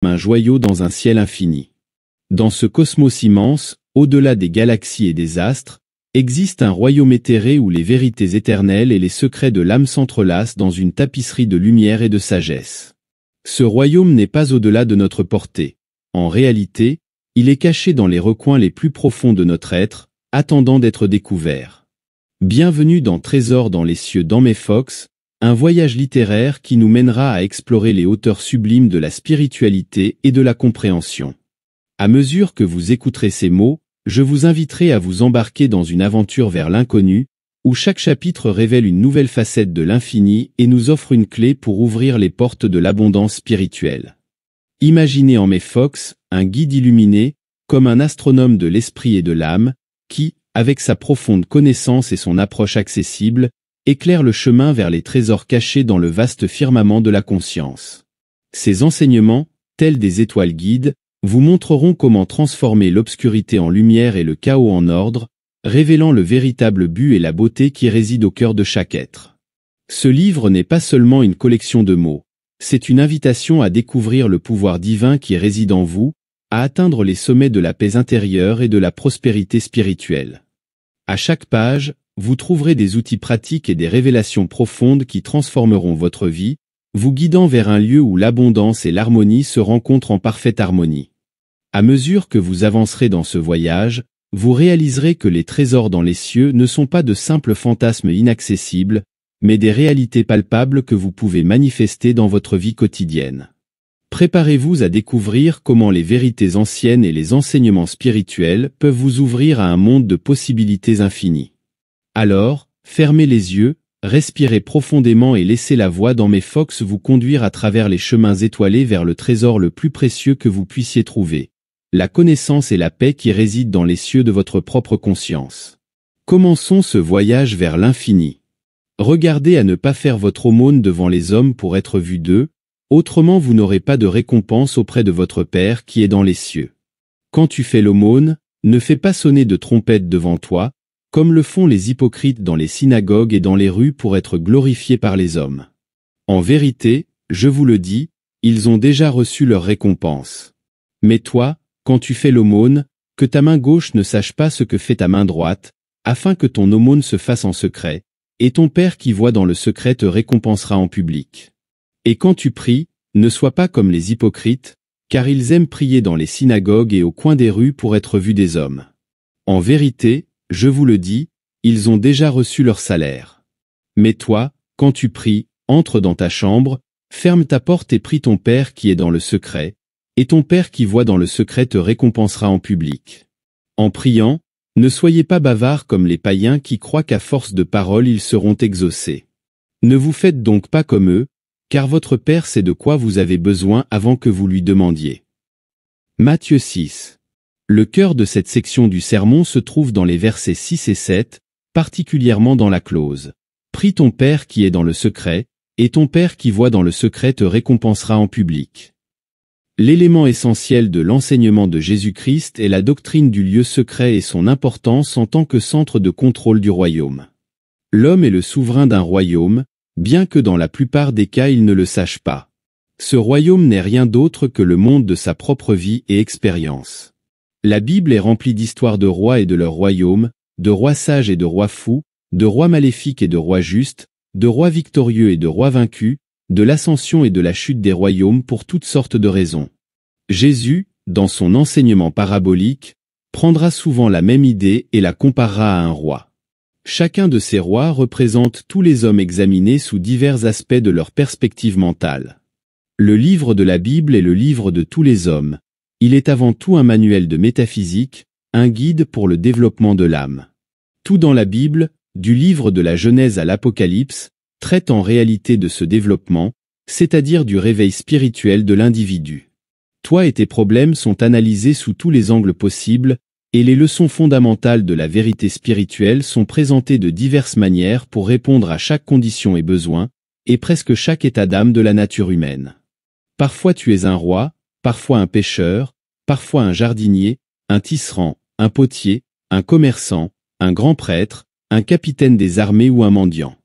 un joyau dans un ciel infini. Dans ce cosmos immense, au-delà des galaxies et des astres, existe un royaume éthéré où les vérités éternelles et les secrets de l'âme s'entrelacent dans une tapisserie de lumière et de sagesse. Ce royaume n'est pas au-delà de notre portée. En réalité, il est caché dans les recoins les plus profonds de notre être, attendant d'être découvert. Bienvenue dans Trésors dans les cieux d'Aimé Fox, un voyage littéraire qui nous mènera à explorer les hauteurs sublimes de la spiritualité et de la compréhension. À mesure que vous écouterez ces mots, je vous inviterai à vous embarquer dans une aventure vers l'inconnu, où chaque chapitre révèle une nouvelle facette de l'infini et nous offre une clé pour ouvrir les portes de l'abondance spirituelle. Imaginez Aimé Fox, un guide illuminé, comme un astronome de l'esprit et de l'âme, qui, avec sa profonde connaissance et son approche accessible, éclaire le chemin vers les trésors cachés dans le vaste firmament de la conscience. Ces enseignements, tels des étoiles guides, vous montreront comment transformer l'obscurité en lumière et le chaos en ordre, révélant le véritable but et la beauté qui résident au cœur de chaque être. Ce livre n'est pas seulement une collection de mots, c'est une invitation à découvrir le pouvoir divin qui réside en vous, à atteindre les sommets de la paix intérieure et de la prospérité spirituelle. À chaque page, vous trouverez des outils pratiques et des révélations profondes qui transformeront votre vie, vous guidant vers un lieu où l'abondance et l'harmonie se rencontrent en parfaite harmonie. À mesure que vous avancerez dans ce voyage, vous réaliserez que les trésors dans les cieux ne sont pas de simples fantasmes inaccessibles, mais des réalités palpables que vous pouvez manifester dans votre vie quotidienne. Préparez-vous à découvrir comment les vérités anciennes et les enseignements spirituels peuvent vous ouvrir à un monde de possibilités infinies. Alors, fermez les yeux, respirez profondément et laissez la voix d'Aimé Fox vous conduire à travers les chemins étoilés vers le trésor le plus précieux que vous puissiez trouver. La connaissance et la paix qui résident dans les cieux de votre propre conscience. Commençons ce voyage vers l'infini. Regardez à ne pas faire votre aumône devant les hommes pour être vu d'eux, autrement vous n'aurez pas de récompense auprès de votre Père qui est dans les cieux. Quand tu fais l'aumône, ne fais pas sonner de trompette devant toi, comme le font les hypocrites dans les synagogues et dans les rues pour être glorifiés par les hommes. En vérité, je vous le dis, ils ont déjà reçu leur récompense. Mais toi, quand tu fais l'aumône, que ta main gauche ne sache pas ce que fait ta main droite, afin que ton aumône se fasse en secret, et ton Père qui voit dans le secret te récompensera en public. Et quand tu pries, ne sois pas comme les hypocrites, car ils aiment prier dans les synagogues et au coin des rues pour être vus des hommes. En vérité, je vous le dis, ils ont déjà reçu leur salaire. Mais toi, quand tu pries, entre dans ta chambre, ferme ta porte et prie ton Père qui est dans le secret, et ton Père qui voit dans le secret te récompensera en public. En priant, ne soyez pas bavards comme les païens qui croient qu'à force de paroles ils seront exaucés. Ne vous faites donc pas comme eux, car votre Père sait de quoi vous avez besoin avant que vous lui demandiez. Matthieu 6. Le cœur de cette section du sermon se trouve dans les versets 6 et 7, particulièrement dans la clause « Prie ton Père qui est dans le secret, et ton Père qui voit dans le secret te récompensera en public ». L'élément essentiel de l'enseignement de Jésus-Christ est la doctrine du lieu secret et son importance en tant que centre de contrôle du royaume. L'homme est le souverain d'un royaume, bien que dans la plupart des cas il ne le sache pas. Ce royaume n'est rien d'autre que le monde de sa propre vie et expérience. La Bible est remplie d'histoires de rois et de leurs royaumes, de rois sages et de rois fous, de rois maléfiques et de rois justes, de rois victorieux et de rois vaincus, de l'ascension et de la chute des royaumes pour toutes sortes de raisons. Jésus, dans son enseignement parabolique, prendra souvent la même idée et la comparera à un roi. Chacun de ces rois représente tous les hommes examinés sous divers aspects de leur perspective mentale. Le livre de la Bible est le livre de tous les hommes. Il est avant tout un manuel de métaphysique, un guide pour le développement de l'âme. Tout dans la Bible, du livre de la Genèse à l'Apocalypse, traite en réalité de ce développement, c'est-à-dire du réveil spirituel de l'individu. Toi et tes problèmes sont analysés sous tous les angles possibles, et les leçons fondamentales de la vérité spirituelle sont présentées de diverses manières pour répondre à chaque condition et besoin, et presque chaque état d'âme de la nature humaine. Parfois tu es un roi, parfois un pêcheur, parfois un jardinier, un tisserand, un potier, un commerçant, un grand prêtre, un capitaine des armées ou un mendiant.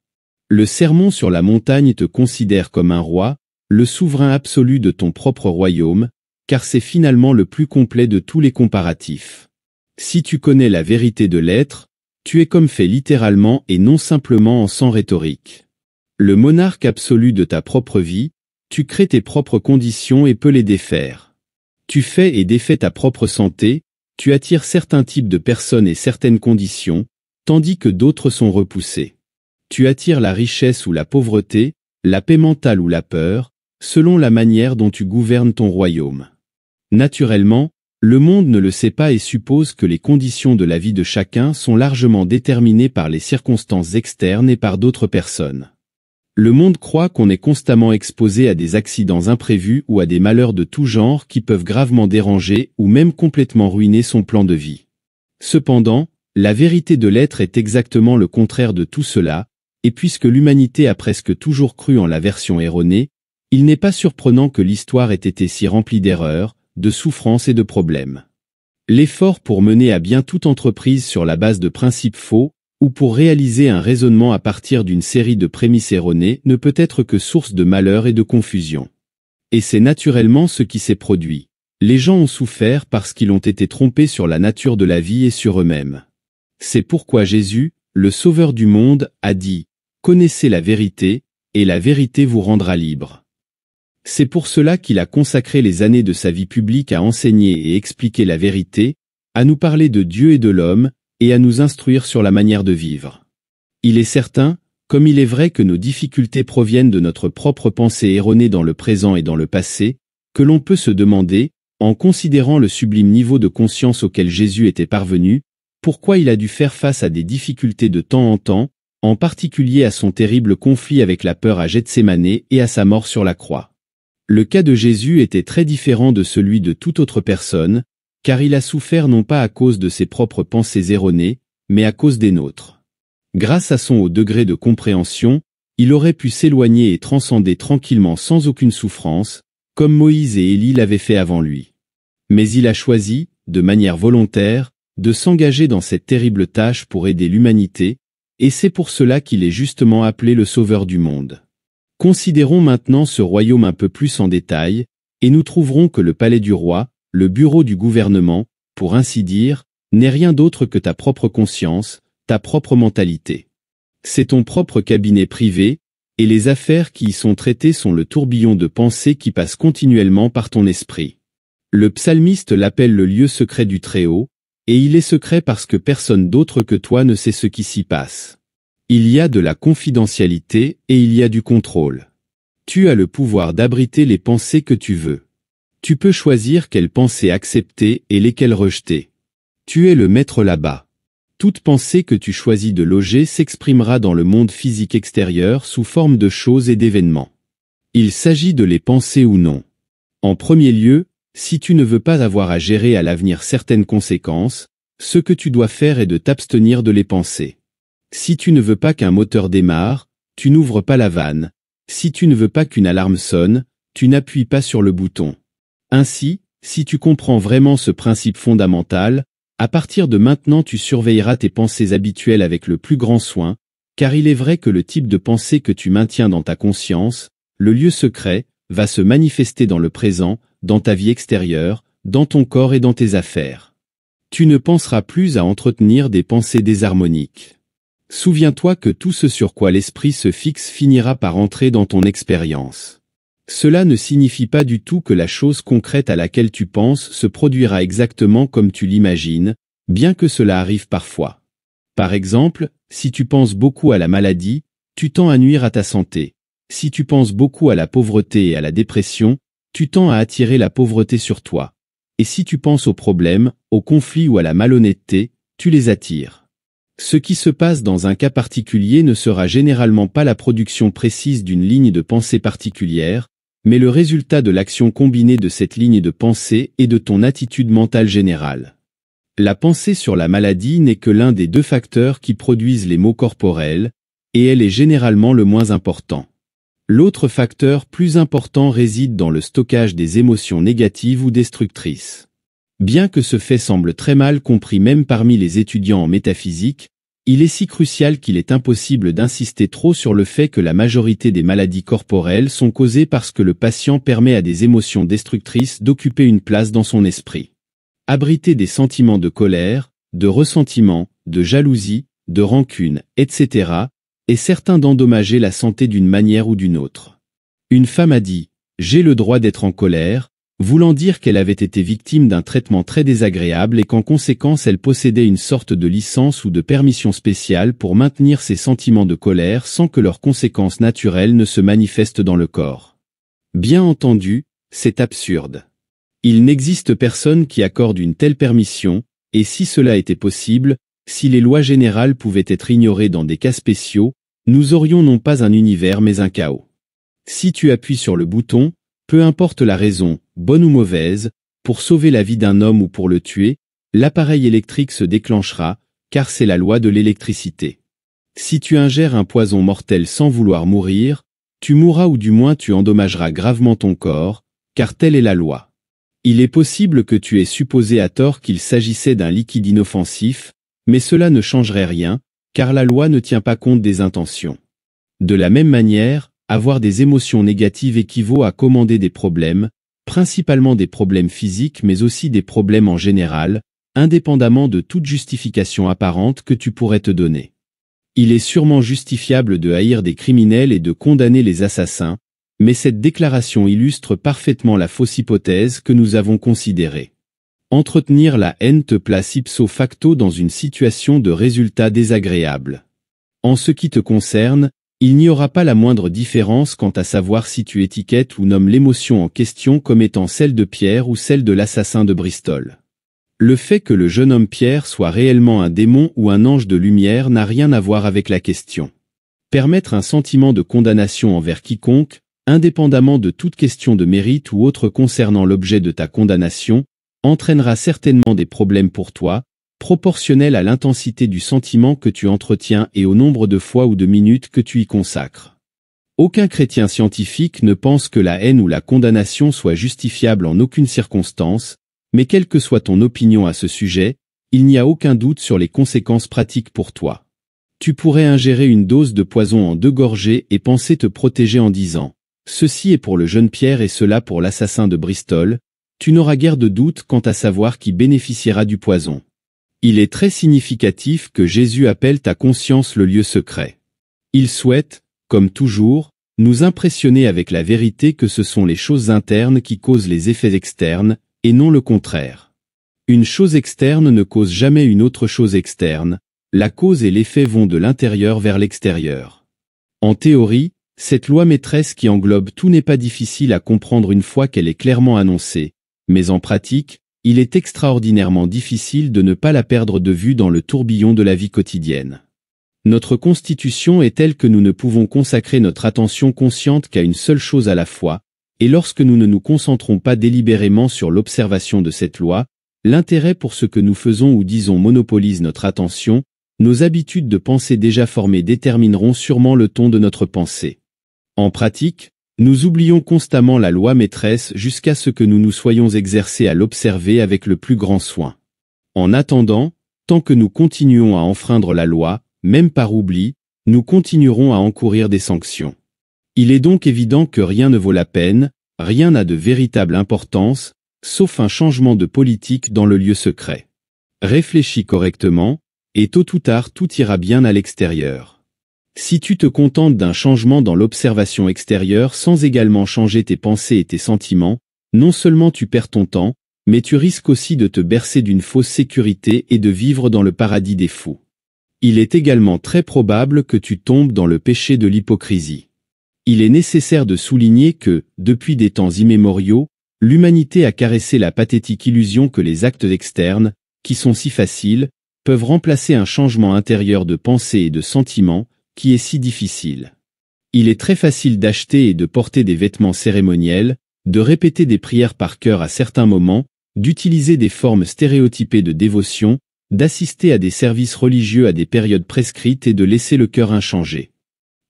Le sermon sur la montagne te considère comme un roi, le souverain absolu de ton propre royaume, car c'est finalement le plus complet de tous les comparatifs. Si tu connais la vérité de l'être, tu es comme fait littéralement et non simplement en sans rhétorique. Le monarque absolu de ta propre vie, tu crées tes propres conditions et peux les défaire. Tu fais et défais ta propre santé, tu attires certains types de personnes et certaines conditions, tandis que d'autres sont repoussées. Tu attires la richesse ou la pauvreté, la paix mentale ou la peur, selon la manière dont tu gouvernes ton royaume. Naturellement, le monde ne le sait pas et suppose que les conditions de la vie de chacun sont largement déterminées par les circonstances externes et par d'autres personnes. Le monde croit qu'on est constamment exposé à des accidents imprévus ou à des malheurs de tout genre qui peuvent gravement déranger ou même complètement ruiner son plan de vie. Cependant, la vérité de l'être est exactement le contraire de tout cela, et puisque l'humanité a presque toujours cru en la version erronée, il n'est pas surprenant que l'histoire ait été si remplie d'erreurs, de souffrances et de problèmes. L'effort pour mener à bien toute entreprise sur la base de principes faux, ou pour réaliser un raisonnement à partir d'une série de prémices erronées ne peut être que source de malheur et de confusion. Et c'est naturellement ce qui s'est produit. Les gens ont souffert parce qu'ils ont été trompés sur la nature de la vie et sur eux-mêmes. C'est pourquoi Jésus, le Sauveur du monde, a dit « Connaissez la vérité, et la vérité vous rendra libre ». C'est pour cela qu'il a consacré les années de sa vie publique à enseigner et expliquer la vérité, à nous parler de Dieu et de l'homme, et à nous instruire sur la manière de vivre. Il est certain, comme il est vrai que nos difficultés proviennent de notre propre pensée erronée dans le présent et dans le passé, que l'on peut se demander, en considérant le sublime niveau de conscience auquel Jésus était parvenu, pourquoi il a dû faire face à des difficultés de temps en particulier à son terrible conflit avec la peur à Gethsémane et à sa mort sur la croix. Le cas de Jésus était très différent de celui de toute autre personne, car il a souffert non pas à cause de ses propres pensées erronées, mais à cause des nôtres. Grâce à son haut degré de compréhension, il aurait pu s'éloigner et transcender tranquillement sans aucune souffrance, comme Moïse et Élie l'avaient fait avant lui. Mais il a choisi, de manière volontaire, de s'engager dans cette terrible tâche pour aider l'humanité, et c'est pour cela qu'il est justement appelé le Sauveur du monde. Considérons maintenant ce royaume un peu plus en détail, et nous trouverons que le palais du roi, le bureau du gouvernement, pour ainsi dire, n'est rien d'autre que ta propre conscience, ta propre mentalité. C'est ton propre cabinet privé, et les affaires qui y sont traitées sont le tourbillon de pensées qui passe continuellement par ton esprit. Le psalmiste l'appelle le lieu secret du Très-Haut, et il est secret parce que personne d'autre que toi ne sait ce qui s'y passe. Il y a de la confidentialité et il y a du contrôle. Tu as le pouvoir d'abriter les pensées que tu veux. Tu peux choisir quelles pensées accepter et lesquelles rejeter. Tu es le maître là-bas. Toute pensée que tu choisis de loger s'exprimera dans le monde physique extérieur sous forme de choses et d'événements. Il s'agit de les penser ou non. En premier lieu, si tu ne veux pas avoir à gérer à l'avenir certaines conséquences, ce que tu dois faire est de t'abstenir de les penser. Si tu ne veux pas qu'un moteur démarre, tu n'ouvres pas la vanne. Si tu ne veux pas qu'une alarme sonne, tu n'appuies pas sur le bouton. Ainsi, si tu comprends vraiment ce principe fondamental, à partir de maintenant tu surveilleras tes pensées habituelles avec le plus grand soin, car il est vrai que le type de pensée que tu maintiens dans ta conscience, le lieu secret, va se manifester dans le présent, dans ta vie extérieure, dans ton corps et dans tes affaires. Tu ne penseras plus à entretenir des pensées désharmoniques. Souviens-toi que tout ce sur quoi l'esprit se fixe finira par entrer dans ton expérience. Cela ne signifie pas du tout que la chose concrète à laquelle tu penses se produira exactement comme tu l'imagines, bien que cela arrive parfois. Par exemple, si tu penses beaucoup à la maladie, tu tends à nuire à ta santé. Si tu penses beaucoup à la pauvreté et à la dépression, tu tends à attirer la pauvreté sur toi. Et si tu penses aux problèmes, aux conflits ou à la malhonnêteté, tu les attires. Ce qui se passe dans un cas particulier ne sera généralement pas la production précise d'une ligne de pensée particulière, mais le résultat de l'action combinée de cette ligne de pensée et de ton attitude mentale générale. La pensée sur la maladie n'est que l'un des deux facteurs qui produisent les maux corporels, et elle est généralement le moins important. L'autre facteur plus important réside dans le stockage des émotions négatives ou destructrices. Bien que ce fait semble très mal compris même parmi les étudiants en métaphysique, Il est si crucial qu'il est impossible d'insister trop sur le fait que la majorité des maladies corporelles sont causées parce que le patient permet à des émotions destructrices d'occuper une place dans son esprit. Abriter des sentiments de colère, de ressentiment, de jalousie, de rancune, etc., est certain d'endommager la santé d'une manière ou d'une autre. Une femme a dit « J'ai le droit d'être en colère », voulant dire qu'elle avait été victime d'un traitement très désagréable et qu'en conséquence elle possédait une sorte de licence ou de permission spéciale pour maintenir ses sentiments de colère sans que leurs conséquences naturelles ne se manifestent dans le corps. Bien entendu, c'est absurde. Il n'existe personne qui accorde une telle permission, et si cela était possible, si les lois générales pouvaient être ignorées dans des cas spéciaux, nous aurions non pas un univers mais un chaos. Si tu appuies sur le bouton, peu importe la raison, bonne ou mauvaise, pour sauver la vie d'un homme ou pour le tuer, l'appareil électrique se déclenchera, car c'est la loi de l'électricité. Si tu ingères un poison mortel sans vouloir mourir, tu mourras ou du moins tu endommageras gravement ton corps, car telle est la loi. Il est possible que tu aies supposé à tort qu'il s'agissait d'un liquide inoffensif, mais cela ne changerait rien, car la loi ne tient pas compte des intentions. De la même manière, avoir des émotions négatives équivaut à commander des problèmes, principalement des problèmes physiques mais aussi des problèmes en général, indépendamment de toute justification apparente que tu pourrais te donner. Il est sûrement justifiable de haïr des criminels et de condamner les assassins, mais cette déclaration illustre parfaitement la fausse hypothèse que nous avons considérée. Entretenir la haine te place ipso facto dans une situation de résultat désagréable. En ce qui te concerne, il n'y aura pas la moindre différence quant à savoir si tu étiquettes ou nommes l'émotion en question comme étant celle de Pierre ou celle de l'assassin de Bristol. Le fait que le jeune homme Pierre soit réellement un démon ou un ange de lumière n'a rien à voir avec la question. Permettre un sentiment de condamnation envers quiconque, indépendamment de toute question de mérite ou autre concernant l'objet de ta condamnation, entraînera certainement des problèmes pour toi, proportionnels à l'intensité du sentiment que tu entretiens et au nombre de fois ou de minutes que tu y consacres. Aucun chrétien scientifique ne pense que la haine ou la condamnation soit justifiable en aucune circonstance, mais quelle que soit ton opinion à ce sujet, il n'y a aucun doute sur les conséquences pratiques pour toi. Tu pourrais ingérer une dose de poison en 2 gorgées et penser te protéger en disant « Ceci est pour le jeune Pierre et cela pour l'assassin de Bristol », tu n'auras guère de doute quant à savoir qui bénéficiera du poison. Il est très significatif que Jésus appelle ta conscience le lieu secret. Il souhaite, comme toujours, nous impressionner avec la vérité que ce sont les choses internes qui causent les effets externes, et non le contraire. Une chose externe ne cause jamais une autre chose externe, la cause et l'effet vont de l'intérieur vers l'extérieur. En théorie, cette loi maîtresse qui englobe tout n'est pas difficile à comprendre une fois qu'elle est clairement annoncée, mais en pratique, il est extraordinairement difficile de ne pas la perdre de vue dans le tourbillon de la vie quotidienne. Notre constitution est telle que nous ne pouvons consacrer notre attention consciente qu'à une seule chose à la fois, et lorsque nous ne nous concentrons pas délibérément sur l'observation de cette loi, l'intérêt pour ce que nous faisons ou disons monopolise notre attention, nos habitudes de pensée déjà formées détermineront sûrement le ton de notre pensée. En pratique, nous oublions constamment la loi maîtresse jusqu'à ce que nous nous soyons exercés à l'observer avec le plus grand soin. En attendant, tant que nous continuons à enfreindre la loi, même par oubli, nous continuerons à encourir des sanctions. Il est donc évident que rien ne vaut la peine, rien n'a de véritable importance, sauf un changement de politique dans le lieu secret. Réfléchis correctement, et tôt ou tard tout ira bien à l'extérieur. Si tu te contentes d'un changement dans l'observation extérieure sans également changer tes pensées et tes sentiments, non seulement tu perds ton temps, mais tu risques aussi de te bercer d'une fausse sécurité et de vivre dans le paradis des fous. Il est également très probable que tu tombes dans le péché de l'hypocrisie. Il est nécessaire de souligner que, depuis des temps immémoriaux, l'humanité a caressé la pathétique illusion que les actes externes, qui sont si faciles, peuvent remplacer un changement intérieur de pensée et de sentiment, qui est si difficile. Il est très facile d'acheter et de porter des vêtements cérémoniels, de répéter des prières par cœur à certains moments, d'utiliser des formes stéréotypées de dévotion, d'assister à des services religieux à des périodes prescrites et de laisser le cœur inchangé.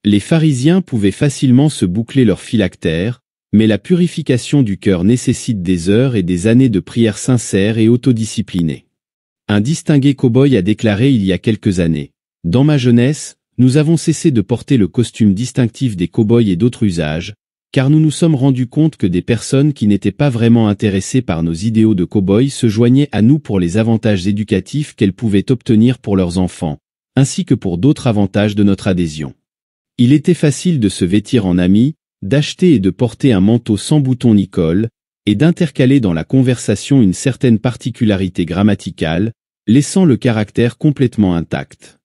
Les pharisiens pouvaient facilement se boucler leurs phylactères, mais la purification du cœur nécessite des heures et des années de prières sincères et autodisciplinées. Un distingué cow-boy a déclaré il y a quelques années Dans ma jeunesse, nous avons cessé de porter le costume distinctif des cow-boys et d'autres usages, car nous nous sommes rendus compte que des personnes qui n'étaient pas vraiment intéressées par nos idéaux de cow-boys se joignaient à nous pour les avantages éducatifs qu'elles pouvaient obtenir pour leurs enfants, ainsi que pour d'autres avantages de notre adhésion. Il était facile de se vêtir en ami, d'acheter et de porter un manteau sans bouton ni col, et d'intercaler dans la conversation une certaine particularité grammaticale, laissant le caractère complètement intact.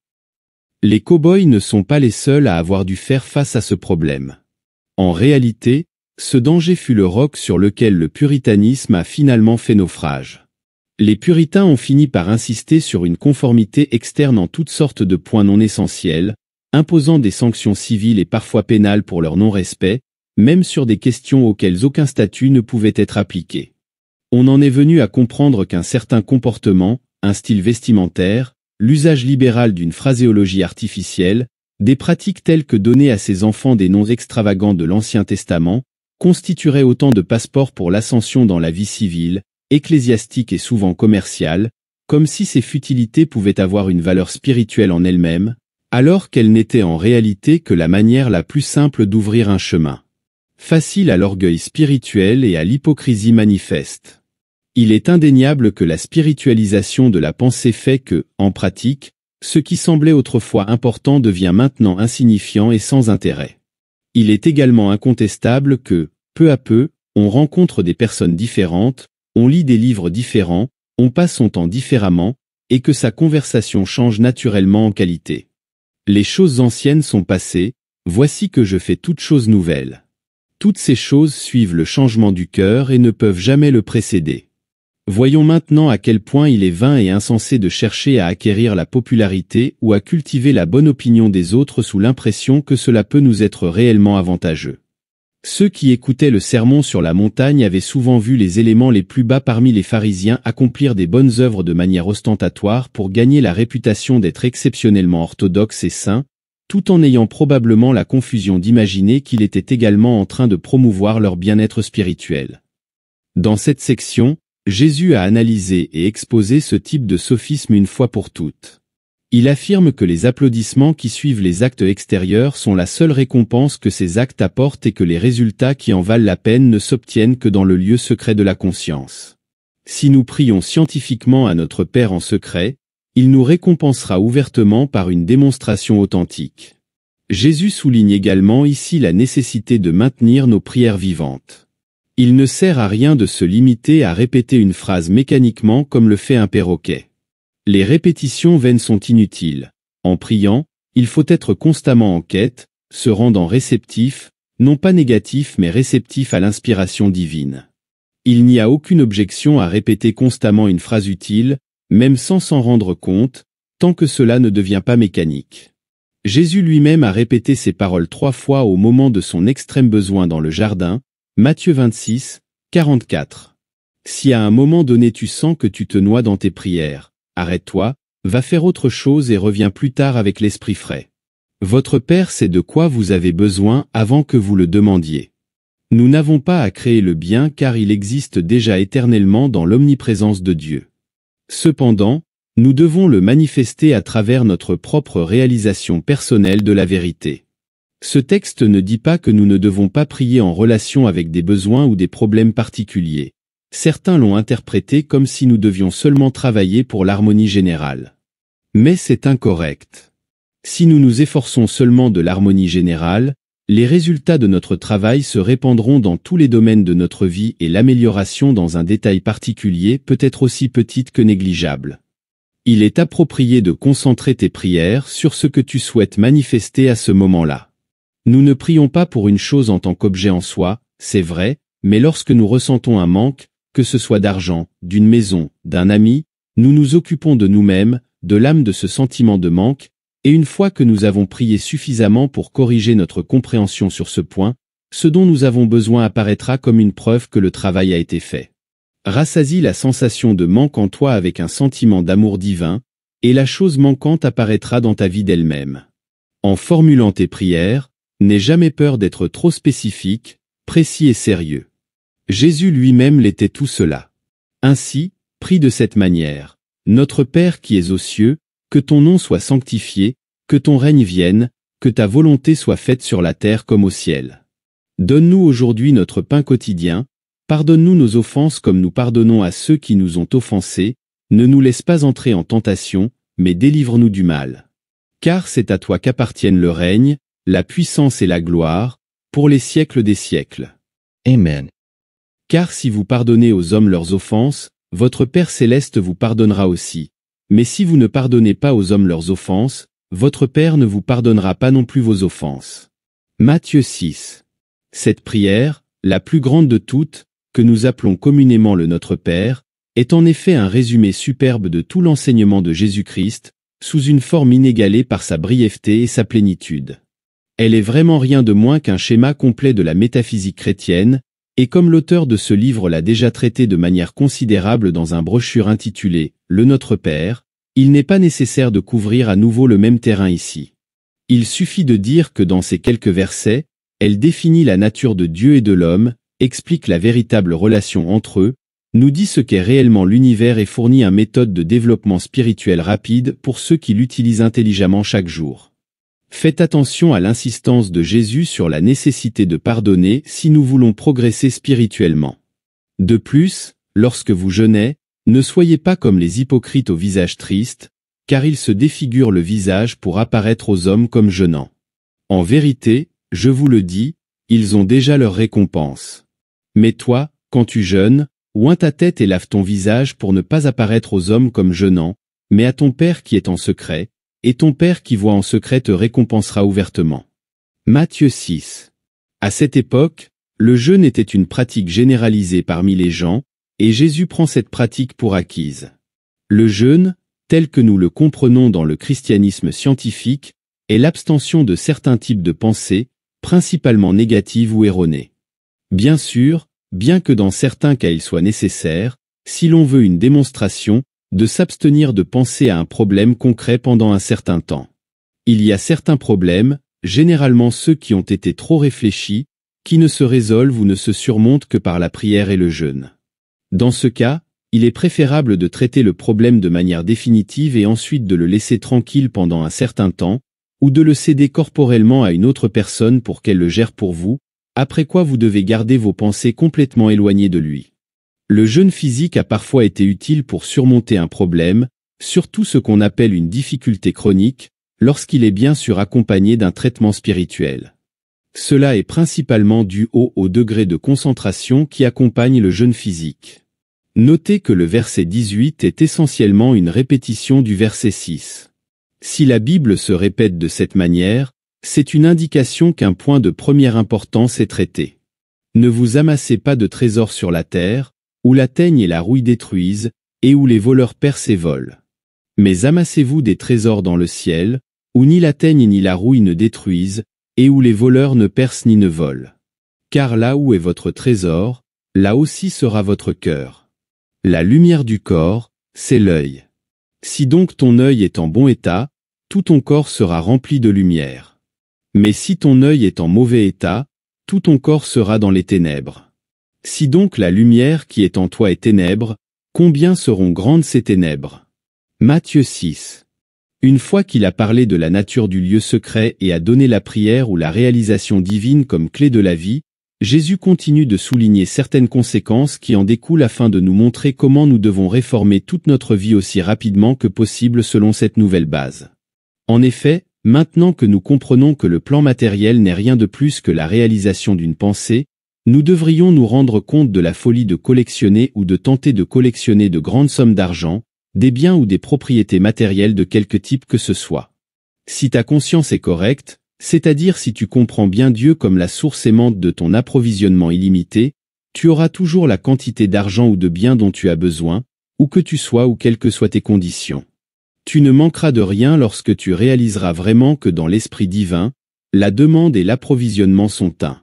Les cow-boys ne sont pas les seuls à avoir dû faire face à ce problème. En réalité, ce danger fut le roc sur lequel le puritanisme a finalement fait naufrage. Les puritains ont fini par insister sur une conformité externe en toutes sortes de points non essentiels, imposant des sanctions civiles et parfois pénales pour leur non-respect, même sur des questions auxquelles aucun statut ne pouvait être appliqué. On en est venu à comprendre qu'un certain comportement, un style vestimentaire, l'usage libéral d'une phraséologie artificielle, des pratiques telles que donner à ses enfants des noms extravagants de l'Ancien Testament, constitueraient autant de passeports pour l'ascension dans la vie civile, ecclésiastique et souvent commerciale, comme si ces futilités pouvaient avoir une valeur spirituelle en elles-mêmes, alors qu'elles n'étaient en réalité que la manière la plus simple d'ouvrir un chemin facile à l'orgueil spirituel et à l'hypocrisie manifeste. Il est indéniable que la spiritualisation de la pensée fait que, en pratique, ce qui semblait autrefois important devient maintenant insignifiant et sans intérêt. Il est également incontestable que, peu à peu, on rencontre des personnes différentes, on lit des livres différents, on passe son temps différemment, et que sa conversation change naturellement en qualité. Les choses anciennes sont passées, voici que je fais toutes choses nouvelles. Toutes ces choses suivent le changement du cœur et ne peuvent jamais le précéder. Voyons maintenant à quel point il est vain et insensé de chercher à acquérir la popularité ou à cultiver la bonne opinion des autres sous l'impression que cela peut nous être réellement avantageux. Ceux qui écoutaient le sermon sur la montagne avaient souvent vu les éléments les plus bas parmi les pharisiens accomplir des bonnes œuvres de manière ostentatoire pour gagner la réputation d'être exceptionnellement orthodoxes et saints, tout en ayant probablement la confusion d'imaginer qu'il était également en train de promouvoir leur bien-être spirituel. Dans cette section, Jésus a analysé et exposé ce type de sophisme une fois pour toutes. Il affirme que les applaudissements qui suivent les actes extérieurs sont la seule récompense que ces actes apportent et que les résultats qui en valent la peine ne s'obtiennent que dans le lieu secret de la conscience. Si nous prions scientifiquement à notre Père en secret, il nous récompensera ouvertement par une démonstration authentique. Jésus souligne également ici la nécessité de maintenir nos prières vivantes. Il ne sert à rien de se limiter à répéter une phrase mécaniquement comme le fait un perroquet. Les répétitions vaines sont inutiles. En priant, il faut être constamment en quête, se rendant réceptif, non pas négatif mais réceptif à l'inspiration divine. Il n'y a aucune objection à répéter constamment une phrase utile, même sans s'en rendre compte, tant que cela ne devient pas mécanique. Jésus lui-même a répété ces paroles 3 fois au moment de son extrême besoin dans le jardin, Matthieu 26, 44. Si à un moment donné tu sens que tu te noies dans tes prières, arrête-toi, va faire autre chose et reviens plus tard avec l'esprit frais. Votre Père sait de quoi vous avez besoin avant que vous le demandiez. Nous n'avons pas à créer le bien car il existe déjà éternellement dans l'omniprésence de Dieu. Cependant, nous devons le manifester à travers notre propre réalisation personnelle de la vérité. Ce texte ne dit pas que nous ne devons pas prier en relation avec des besoins ou des problèmes particuliers. Certains l'ont interprété comme si nous devions seulement travailler pour l'harmonie générale. Mais c'est incorrect. Si nous nous efforçons seulement de l'harmonie générale, les résultats de notre travail se répandront dans tous les domaines de notre vie et l'amélioration dans un détail particulier peut être aussi petite que négligeable. Il est approprié de concentrer tes prières sur ce que tu souhaites manifester à ce moment-là. Nous ne prions pas pour une chose en tant qu'objet en soi, c'est vrai, mais lorsque nous ressentons un manque, que ce soit d'argent, d'une maison, d'un ami, nous nous occupons de nous-mêmes, de l'âme de ce sentiment de manque, et une fois que nous avons prié suffisamment pour corriger notre compréhension sur ce point, ce dont nous avons besoin apparaîtra comme une preuve que le travail a été fait. Rassasie la sensation de manque en toi avec un sentiment d'amour divin, et la chose manquante apparaîtra dans ta vie d'elle-même. En formulant tes prières, n'aie jamais peur d'être trop spécifique, précis et sérieux. Jésus lui-même l'était tout cela. Ainsi, prie de cette manière. Notre Père qui es aux cieux, que ton nom soit sanctifié, que ton règne vienne, que ta volonté soit faite sur la terre comme au ciel. Donne-nous aujourd'hui notre pain quotidien, pardonne-nous nos offenses comme nous pardonnons à ceux qui nous ont offensés, ne nous laisse pas entrer en tentation, mais délivre-nous du mal. Car c'est à toi qu'appartiennent le règne, la puissance et la gloire, pour les siècles des siècles. Amen. Car si vous pardonnez aux hommes leurs offenses, votre Père céleste vous pardonnera aussi. Mais si vous ne pardonnez pas aux hommes leurs offenses, votre Père ne vous pardonnera pas non plus vos offenses. Matthieu 6. Cette prière, la plus grande de toutes, que nous appelons communément le Notre Père, est en effet un résumé superbe de tout l'enseignement de Jésus-Christ, sous une forme inégalée par sa brièveté et sa plénitude. Elle est vraiment rien de moins qu'un schéma complet de la métaphysique chrétienne, et comme l'auteur de ce livre l'a déjà traité de manière considérable dans un brochure intitulé « Le Notre Père », il n'est pas nécessaire de couvrir à nouveau le même terrain ici. Il suffit de dire que dans ces quelques versets, elle définit la nature de Dieu et de l'homme, explique la véritable relation entre eux, nous dit ce qu'est réellement l'univers et fournit une méthode de développement spirituel rapide pour ceux qui l'utilisent intelligemment chaque jour. Faites attention à l'insistance de Jésus sur la nécessité de pardonner si nous voulons progresser spirituellement. De plus, lorsque vous jeûnez, ne soyez pas comme les hypocrites au visage triste, car ils se défigurent le visage pour apparaître aux hommes comme jeûnant. En vérité, je vous le dis, ils ont déjà leur récompense. Mais toi, quand tu jeûnes, oins ta tête et lave ton visage pour ne pas apparaître aux hommes comme jeûnant, mais à ton Père qui est en secret, et ton Père qui voit en secret te récompensera ouvertement. Matthieu 6. À cette époque, le jeûne était une pratique généralisée parmi les gens, et Jésus prend cette pratique pour acquise. Le jeûne, tel que nous le comprenons dans le christianisme scientifique, est l'abstention de certains types de pensées, principalement négatives ou erronées. Bien sûr, bien que dans certains cas il soit nécessaire, si l'on veut une démonstration, de s'abstenir de penser à un problème concret pendant un certain temps. Il y a certains problèmes, généralement ceux qui ont été trop réfléchis, qui ne se résolvent ou ne se surmontent que par la prière et le jeûne. Dans ce cas, il est préférable de traiter le problème de manière définitive et ensuite de le laisser tranquille pendant un certain temps, ou de le céder corporellement à une autre personne pour qu'elle le gère pour vous, après quoi vous devez garder vos pensées complètement éloignées de lui. Le jeûne physique a parfois été utile pour surmonter un problème, surtout ce qu'on appelle une difficulté chronique, lorsqu'il est bien sûr accompagné d'un traitement spirituel. Cela est principalement dû au degré de concentration qui accompagne le jeûne physique. Notez que le verset 18 est essentiellement une répétition du verset 6. Si la Bible se répète de cette manière, c'est une indication qu'un point de première importance est traité. Ne vous amassez pas de trésors sur la terre, où la teigne et la rouille détruisent, et où les voleurs percent et volent. Mais amassez-vous des trésors dans le ciel, où ni la teigne ni la rouille ne détruisent, et où les voleurs ne percent ni ne volent. Car là où est votre trésor, là aussi sera votre cœur. La lumière du corps, c'est l'œil. Si donc ton œil est en bon état, tout ton corps sera rempli de lumière. Mais si ton œil est en mauvais état, tout ton corps sera dans les ténèbres. Si donc la lumière qui est en toi est ténèbres, combien seront grandes ces ténèbres? Matthieu 6. Une fois qu'il a parlé de la nature du lieu secret et a donné la prière ou la réalisation divine comme clé de la vie, Jésus continue de souligner certaines conséquences qui en découlent afin de nous montrer comment nous devons réformer toute notre vie aussi rapidement que possible selon cette nouvelle base. En effet, maintenant que nous comprenons que le plan matériel n'est rien de plus que la réalisation d'une pensée, nous devrions nous rendre compte de la folie de collectionner ou de tenter de collectionner de grandes sommes d'argent, des biens ou des propriétés matérielles de quelque type que ce soit. Si ta conscience est correcte, c'est-à-dire si tu comprends bien Dieu comme la source aimante de ton approvisionnement illimité, tu auras toujours la quantité d'argent ou de biens dont tu as besoin, où que tu sois ou quelles que soient tes conditions. Tu ne manqueras de rien lorsque tu réaliseras vraiment que dans l'esprit divin, la demande et l'approvisionnement sont un.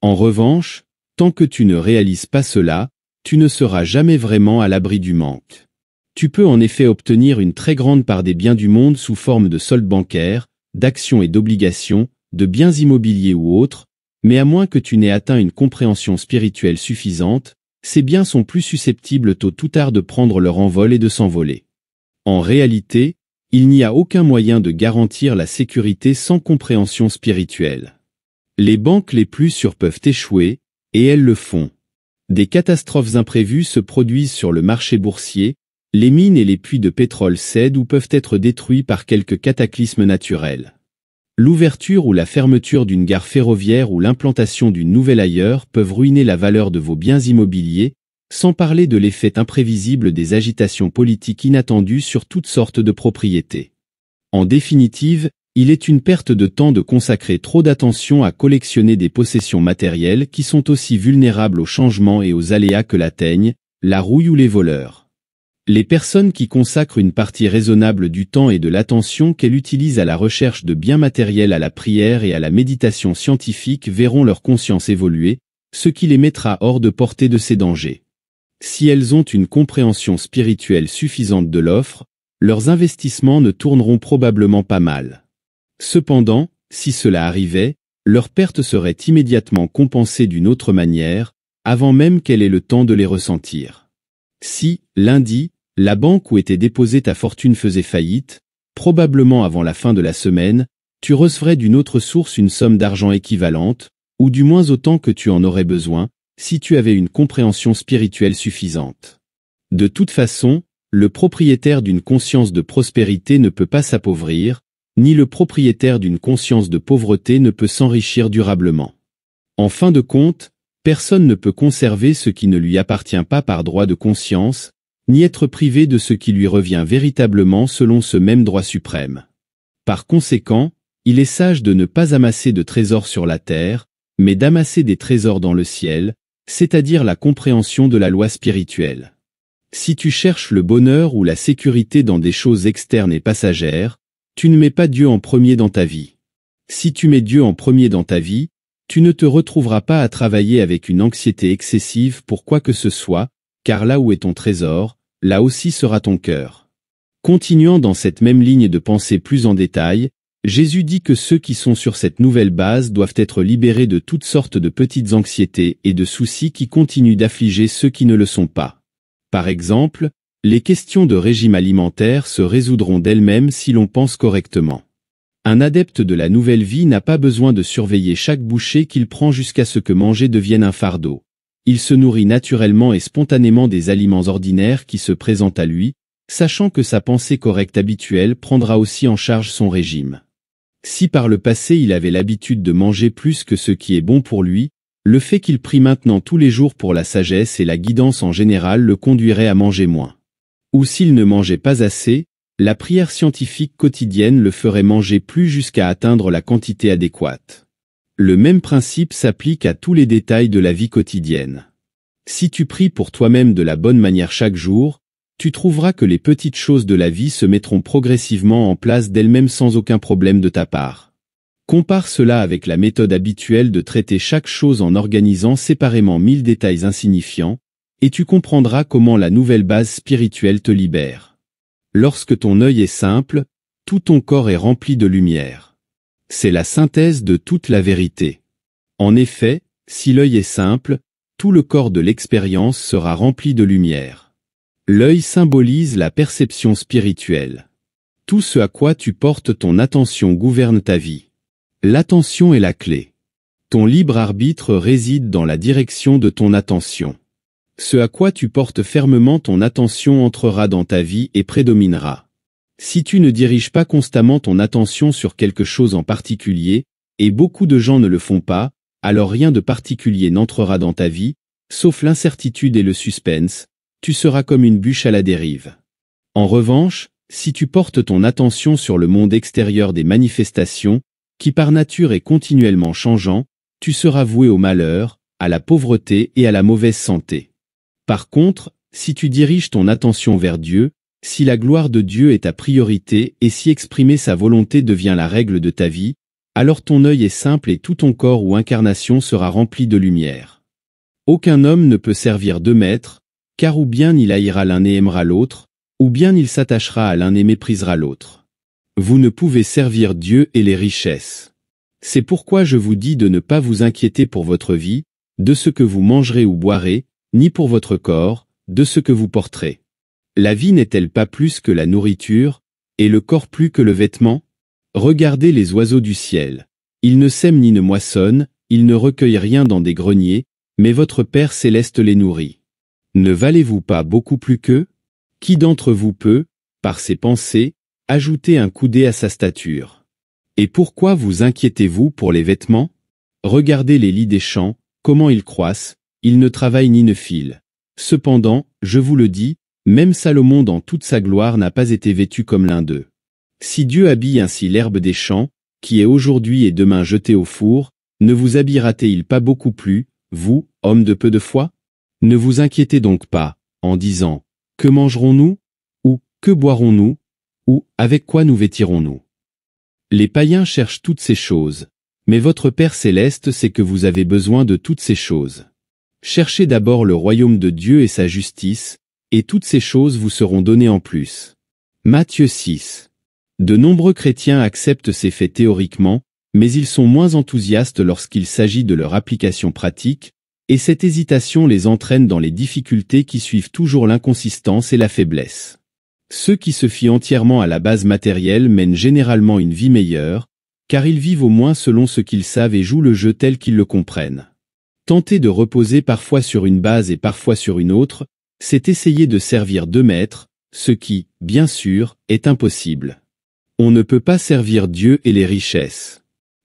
En revanche, tant que tu ne réalises pas cela, tu ne seras jamais vraiment à l'abri du manque. Tu peux en effet obtenir une très grande part des biens du monde sous forme de soldes bancaires, d'actions et d'obligations, de biens immobiliers ou autres, mais à moins que tu n'aies atteint une compréhension spirituelle suffisante, ces biens sont plus susceptibles tôt ou tard de prendre leur envol et de s'envoler. En réalité, Il n'y a aucun moyen de garantir la sécurité sans compréhension spirituelle. Les banques les plus sûres peuvent échouer, et elles le font. Des catastrophes imprévues se produisent sur le marché boursier, les mines et les puits de pétrole cèdent ou peuvent être détruits par quelque cataclysme naturel. L'ouverture ou la fermeture d'une gare ferroviaire ou l'implantation d'une nouvelle ailleurs peuvent ruiner la valeur de vos biens immobiliers, sans parler de l'effet imprévisible des agitations politiques inattendues sur toutes sortes de propriétés. En définitive, il est une perte de temps de consacrer trop d'attention à collectionner des possessions matérielles qui sont aussi vulnérables aux changements et aux aléas que l'atteignent, la rouille ou les voleurs. Les personnes qui consacrent une partie raisonnable du temps et de l'attention qu'elles utilisent à la recherche de biens matériels, à la prière et à la méditation scientifique verront leur conscience évoluer, ce qui les mettra hors de portée de ces dangers. Si elles ont une compréhension spirituelle suffisante de l'offre, leurs investissements ne tourneront probablement pas mal. Cependant, si cela arrivait, leurs pertes seraient immédiatement compensées d'une autre manière, avant même qu'elle ait le temps de les ressentir. Si, lundi, la banque où était déposée ta fortune faisait faillite, probablement avant la fin de la semaine, tu recevrais d'une autre source une somme d'argent équivalente, ou du moins autant que tu en aurais besoin, si tu avais une compréhension spirituelle suffisante. De toute façon, le propriétaire d'une conscience de prospérité ne peut pas s'appauvrir, ni le propriétaire d'une conscience de pauvreté ne peut s'enrichir durablement. En fin de compte, personne ne peut conserver ce qui ne lui appartient pas par droit de conscience, ni être privé de ce qui lui revient véritablement selon ce même droit suprême. Par conséquent, il est sage de ne pas amasser de trésors sur la terre, mais d'amasser des trésors dans le ciel, c'est-à-dire la compréhension de la loi spirituelle. Si tu cherches le bonheur ou la sécurité dans des choses externes et passagères, tu ne mets pas Dieu en premier dans ta vie. Si tu mets Dieu en premier dans ta vie, tu ne te retrouveras pas à travailler avec une anxiété excessive pour quoi que ce soit, car là où est ton trésor, là aussi sera ton cœur. Continuant dans cette même ligne de pensée plus en détail, Jésus dit que ceux qui sont sur cette nouvelle base doivent être libérés de toutes sortes de petites anxiétés et de soucis qui continuent d'affliger ceux qui ne le sont pas. Par exemple, les questions de régime alimentaire se résoudront d'elles-mêmes si l'on pense correctement. Un adepte de la nouvelle vie n'a pas besoin de surveiller chaque bouchée qu'il prend jusqu'à ce que manger devienne un fardeau. Il se nourrit naturellement et spontanément des aliments ordinaires qui se présentent à lui, sachant que sa pensée correcte habituelle prendra aussi en charge son régime. Si par le passé il avait l'habitude de manger plus que ce qui est bon pour lui, le fait qu'il prie maintenant tous les jours pour la sagesse et la guidance en général le conduirait à manger moins. Ou s'il ne mangeait pas assez, la prière scientifique quotidienne le ferait manger plus jusqu'à atteindre la quantité adéquate. Le même principe s'applique à tous les détails de la vie quotidienne. Si tu pries pour toi-même de la bonne manière chaque jour, tu trouveras que les petites choses de la vie se mettront progressivement en place d'elles-mêmes sans aucun problème de ta part. Compare cela avec la méthode habituelle de traiter chaque chose en organisant séparément 1000 détails insignifiants, et tu comprendras comment la nouvelle base spirituelle te libère. Lorsque ton œil est simple, tout ton corps est rempli de lumière. C'est la synthèse de toute la vérité. En effet, si l'œil est simple, tout le corps de l'expérience sera rempli de lumière. L'œil symbolise la perception spirituelle. Tout ce à quoi tu portes ton attention gouverne ta vie. L'attention est la clé. Ton libre arbitre réside dans la direction de ton attention. Ce à quoi tu portes fermement ton attention entrera dans ta vie et prédominera. Si tu ne diriges pas constamment ton attention sur quelque chose en particulier, et beaucoup de gens ne le font pas, alors rien de particulier n'entrera dans ta vie, sauf l'incertitude et le suspense, tu seras comme une bûche à la dérive. En revanche, si tu portes ton attention sur le monde extérieur des manifestations, qui par nature est continuellement changeant, tu seras voué au malheur, à la pauvreté et à la mauvaise santé. Par contre, si tu diriges ton attention vers Dieu, si la gloire de Dieu est ta priorité et si exprimer sa volonté devient la règle de ta vie, alors ton œil est simple et tout ton corps ou incarnation sera rempli de lumière. Aucun homme ne peut servir deux maîtres, car ou bien il haïra l'un et aimera l'autre, ou bien il s'attachera à l'un et méprisera l'autre. Vous ne pouvez servir Dieu et les richesses. C'est pourquoi je vous dis de ne pas vous inquiéter pour votre vie, de ce que vous mangerez ou boirez, ni pour votre corps, de ce que vous porterez. La vie n'est-elle pas plus que la nourriture, Et le corps plus que le vêtement? Regardez les oiseaux du ciel. Ils ne sèment ni ne moissonnent, ils ne recueillent rien dans des greniers, mais votre Père céleste les nourrit. Ne valez-vous pas beaucoup plus qu'eux? Qui d'entre vous peut, par ses pensées, ajouter un coudé à sa stature? Et pourquoi vous inquiétez-vous pour les vêtements? Regardez les lys des champs, comment ils croissent, ils ne travaillent ni ne filent. Cependant, je vous le dis, même Salomon dans toute sa gloire n'a pas été vêtu comme l'un d'eux. Si Dieu habille ainsi l'herbe des champs, qui est aujourd'hui et demain jetée au four, ne vous habillera-t-il pas beaucoup plus, vous, hommes de peu de foi? Ne vous inquiétez donc pas, en disant, que mangerons-nous? Ou, que boirons-nous? Ou, avec quoi nous vêtirons-nous? Les païens cherchent toutes ces choses, mais votre Père céleste sait que vous avez besoin de toutes ces choses. Cherchez d'abord le royaume de Dieu et sa justice, et toutes ces choses vous seront données en plus. Matthieu 6. De nombreux chrétiens acceptent ces faits théoriquement, mais ils sont moins enthousiastes lorsqu'il s'agit de leur application pratique, et cette hésitation les entraîne dans les difficultés qui suivent toujours l'inconsistance et la faiblesse. Ceux qui se fient entièrement à la base matérielle mènent généralement une vie meilleure, car ils vivent au moins selon ce qu'ils savent et jouent le jeu tel qu'ils le comprennent. Tenter de reposer parfois sur une base et parfois sur une autre, c'est essayer de servir deux maîtres, ce qui, bien sûr, est impossible. On ne peut pas servir Dieu et les richesses.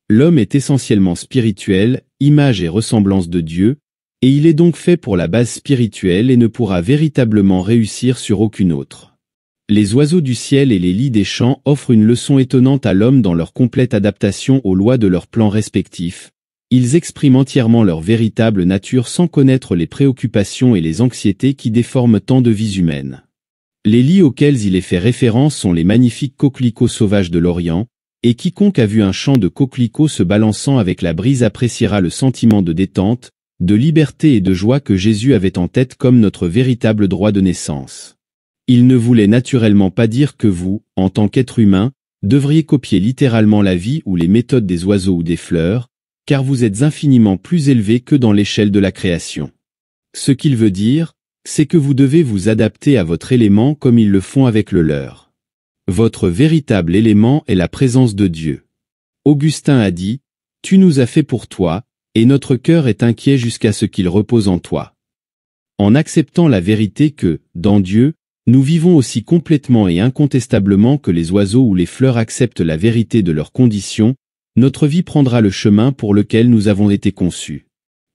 L'homme est essentiellement spirituel, image et ressemblance de Dieu, et il est donc fait pour la base spirituelle et ne pourra véritablement réussir sur aucune autre. Les oiseaux du ciel et les lys des champs offrent une leçon étonnante à l'homme dans leur complète adaptation aux lois de leurs plans respectifs. Ils expriment entièrement leur véritable nature sans connaître les préoccupations et les anxiétés qui déforment tant de vies humaines. Les lys auxquels il est fait référence sont les magnifiques coquelicots sauvages de l'Orient, et quiconque a vu un champ de coquelicots se balançant avec la brise appréciera le sentiment de détente, de liberté et de joie que Jésus avait en tête comme notre véritable droit de naissance. Il ne voulait naturellement pas dire que vous, en tant qu'être humain, devriez copier littéralement la vie ou les méthodes des oiseaux ou des fleurs, car vous êtes infiniment plus élevé que dans l'échelle de la création. Ce qu'il veut dire, c'est que vous devez vous adapter à votre élément comme ils le font avec le leur. Votre véritable élément est la présence de Dieu. Augustin a dit, « Tu nous as fait pour toi, et notre cœur est inquiet jusqu'à ce qu'il repose en toi. » En acceptant la vérité que, dans Dieu, nous vivons aussi complètement et incontestablement que les oiseaux ou les fleurs acceptent la vérité de leurs conditions, notre vie prendra le chemin pour lequel nous avons été conçus.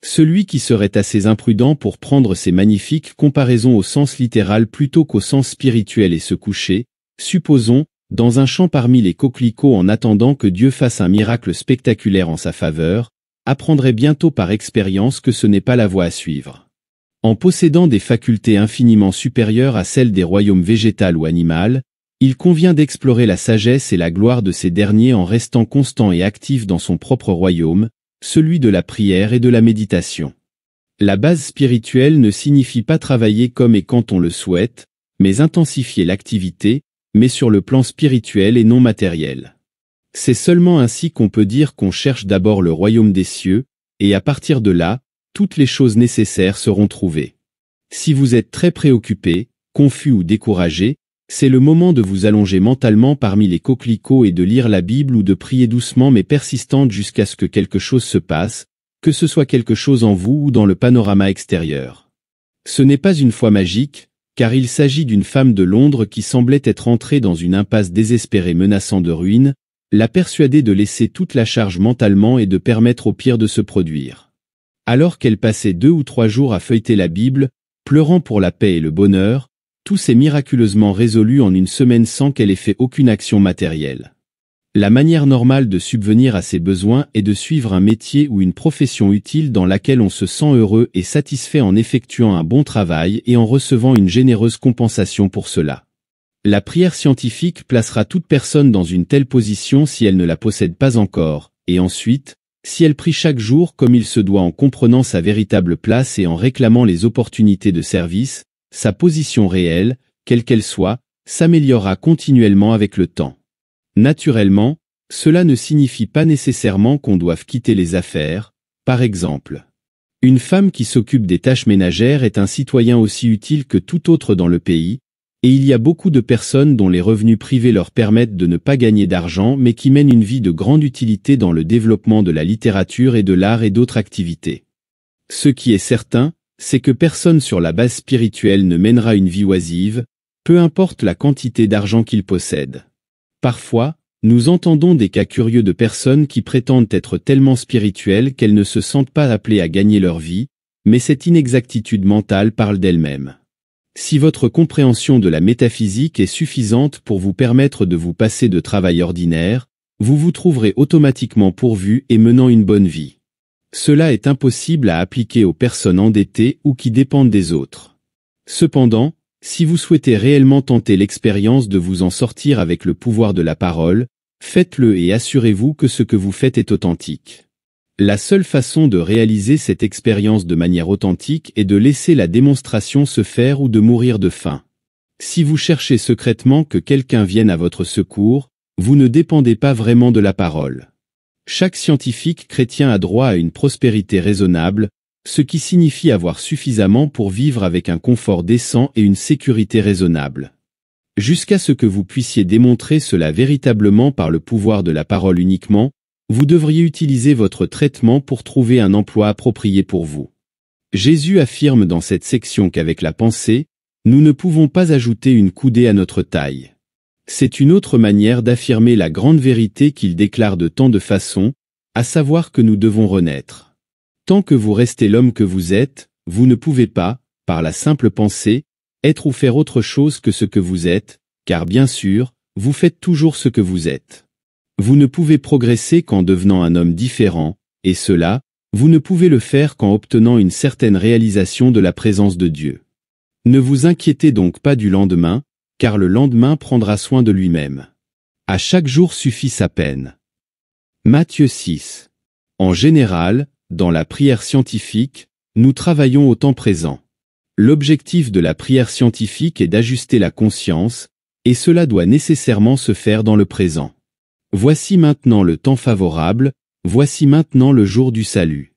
Celui qui serait assez imprudent pour prendre ces magnifiques comparaisons au sens littéral plutôt qu'au sens spirituel et se coucher, supposons, dans un champ parmi les coquelicots en attendant que Dieu fasse un miracle spectaculaire en sa faveur, apprendrait bientôt par expérience que ce n'est pas la voie à suivre. En possédant des facultés infiniment supérieures à celles des royaumes végétal ou animal, il convient d'explorer la sagesse et la gloire de ces derniers en restant constant et actif dans son propre royaume, celui de la prière et de la méditation. La base spirituelle ne signifie pas travailler comme et quand on le souhaite, mais intensifier l'activité, mais sur le plan spirituel et non matériel. C'est seulement ainsi qu'on peut dire qu'on cherche d'abord le royaume des cieux, et à partir de là, toutes les choses nécessaires seront trouvées. Si vous êtes très préoccupé, confus ou découragé, c'est le moment de vous allonger mentalement parmi les coquelicots et de lire la Bible ou de prier doucement mais persistante jusqu'à ce que quelque chose se passe, que ce soit quelque chose en vous ou dans le panorama extérieur. Ce n'est pas une foi magique, car il s'agit d'une femme de Londres qui semblait être entrée dans une impasse désespérée menaçant de ruine, la persuader de laisser toute la charge mentalement et de permettre au pire de se produire. Alors qu'elle passait 2 ou 3 jours à feuilleter la Bible, pleurant pour la paix et le bonheur, tout s'est miraculeusement résolu en une semaine sans qu'elle ait fait aucune action matérielle. La manière normale de subvenir à ses besoins est de suivre un métier ou une profession utile dans laquelle on se sent heureux et satisfait en effectuant un bon travail et en recevant une généreuse compensation pour cela. La prière scientifique placera toute personne dans une telle position si elle ne la possède pas encore, et ensuite, si elle prie chaque jour comme il se doit en comprenant sa véritable place et en réclamant les opportunités de service, sa position réelle, quelle qu'elle soit, s'améliorera continuellement avec le temps. Naturellement, cela ne signifie pas nécessairement qu'on doive quitter les affaires, par exemple. Une femme qui s'occupe des tâches ménagères est un citoyen aussi utile que tout autre dans le pays, Et il y a beaucoup de personnes dont les revenus privés leur permettent de ne pas gagner d'argent mais qui mènent une vie de grande utilité dans le développement de la littérature et de l'art et d'autres activités. Ce qui est certain, c'est que personne sur la base spirituelle ne mènera une vie oisive, peu importe la quantité d'argent qu'il possède. Parfois, nous entendons des cas curieux de personnes qui prétendent être tellement spirituelles qu'elles ne se sentent pas appelées à gagner leur vie, mais cette inexactitude mentale parle d'elle-même. Si votre compréhension de la métaphysique est suffisante pour vous permettre de vous passer de travail ordinaire, vous vous trouverez automatiquement pourvu et menant une bonne vie. Cela est impossible à appliquer aux personnes endettées ou qui dépendent des autres. Cependant, si vous souhaitez réellement tenter l'expérience de vous en sortir avec le pouvoir de la parole, faites-le et assurez-vous que ce que vous faites est authentique. La seule façon de réaliser cette expérience de manière authentique est de laisser la démonstration se faire ou de mourir de faim. Si vous cherchez secrètement que quelqu'un vienne à votre secours, vous ne dépendez pas vraiment de la parole. Chaque scientifique chrétien a droit à une prospérité raisonnable, ce qui signifie avoir suffisamment pour vivre avec un confort décent et une sécurité raisonnable. Jusqu'à ce que vous puissiez démontrer cela véritablement par le pouvoir de la parole uniquement, vous devriez utiliser votre traitement pour trouver un emploi approprié pour vous. Jésus affirme dans cette section qu'avec la pensée, nous ne pouvons pas ajouter une coudée à notre taille. C'est une autre manière d'affirmer la grande vérité qu'il déclare de tant de façons, à savoir que nous devons renaître. Tant que vous restez l'homme que vous êtes, vous ne pouvez pas, par la simple pensée, être ou faire autre chose que ce que vous êtes, car bien sûr, vous faites toujours ce que vous êtes. Vous ne pouvez progresser qu'en devenant un homme différent, et cela, vous ne pouvez le faire qu'en obtenant une certaine réalisation de la présence de Dieu. Ne vous inquiétez donc pas du lendemain, car le lendemain prendra soin de lui-même. À chaque jour suffit sa peine. Matthieu 6. En général, dans la prière scientifique, nous travaillons au temps présent. L'objectif de la prière scientifique est d'ajuster la conscience, et cela doit nécessairement se faire dans le présent. Voici maintenant le temps favorable, voici maintenant le jour du salut.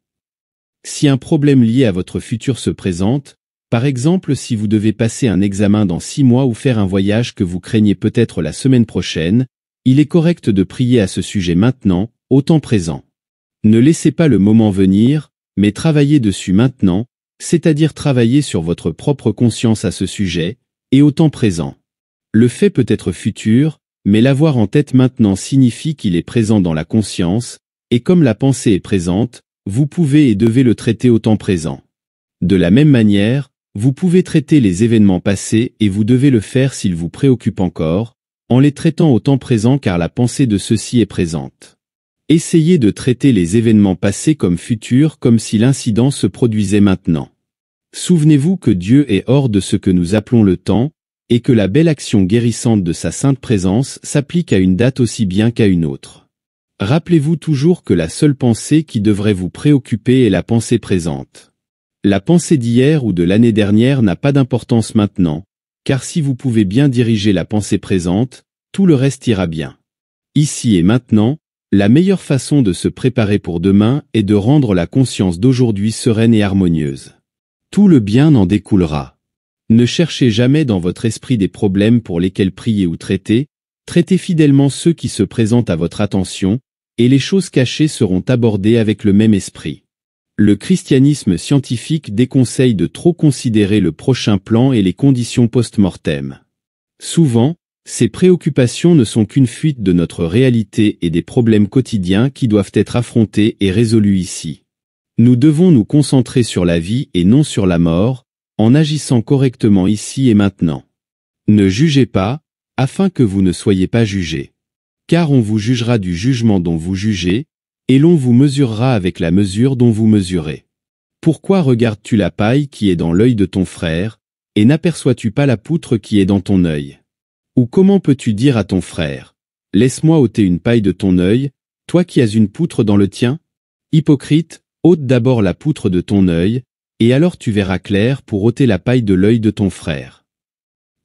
Si un problème lié à votre futur se présente, par exemple si vous devez passer un examen dans 6 mois ou faire un voyage que vous craignez peut-être la semaine prochaine, il est correct de prier à ce sujet maintenant, au temps présent. Ne laissez pas le moment venir, mais travaillez dessus maintenant, c'est-à-dire travailler sur votre propre conscience à ce sujet, et au temps présent. Le fait peut être futur, mais l'avoir en tête maintenant signifie qu'il est présent dans la conscience, et comme la pensée est présente, vous pouvez et devez le traiter au temps présent. De la même manière, vous pouvez traiter les événements passés et vous devez le faire s'ils vous préoccupent encore, en les traitant au temps présent car la pensée de ceux-ci est présente. Essayez de traiter les événements passés comme futurs comme si l'incident se produisait maintenant. Souvenez-vous que Dieu est hors de ce que nous appelons le temps, et que la belle action guérissante de sa sainte présence s'applique à une date aussi bien qu'à une autre. Rappelez-vous toujours que la seule pensée qui devrait vous préoccuper est la pensée présente. La pensée d'hier ou de l'année dernière n'a pas d'importance maintenant, car si vous pouvez bien diriger la pensée présente, tout le reste ira bien. Ici et maintenant, la meilleure façon de se préparer pour demain est de rendre la conscience d'aujourd'hui sereine et harmonieuse. Tout le bien en découlera. Ne cherchez jamais dans votre esprit des problèmes pour lesquels prier ou traiter, traitez fidèlement ceux qui se présentent à votre attention, et les choses cachées seront abordées avec le même esprit. Le christianisme scientifique déconseille de trop considérer le prochain plan et les conditions post-mortem. Souvent, ces préoccupations ne sont qu'une fuite de notre réalité et des problèmes quotidiens qui doivent être affrontés et résolus ici. Nous devons nous concentrer sur la vie et non sur la mort, en agissant correctement ici et maintenant. Ne jugez pas, afin que vous ne soyez pas jugés. Car on vous jugera du jugement dont vous jugez, et l'on vous mesurera avec la mesure dont vous mesurez. Pourquoi regardes-tu la paille qui est dans l'œil de ton frère, et n'aperçois-tu pas la poutre qui est dans ton œil? Ou comment peux-tu dire à ton frère, « Laisse-moi ôter une paille de ton œil, toi qui as une poutre dans le tien » Hypocrite, ôte d'abord la poutre de ton œil, et alors tu verras clair pour ôter la paille de l'œil de ton frère.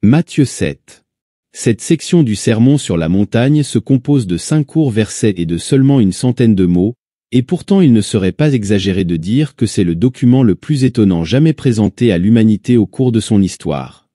Matthieu 7. Cette section du sermon sur la montagne se compose de 5 courts versets et de seulement une centaine de mots, et pourtant il ne serait pas exagéré de dire que c'est le document le plus étonnant jamais présenté à l'humanité au cours de son histoire.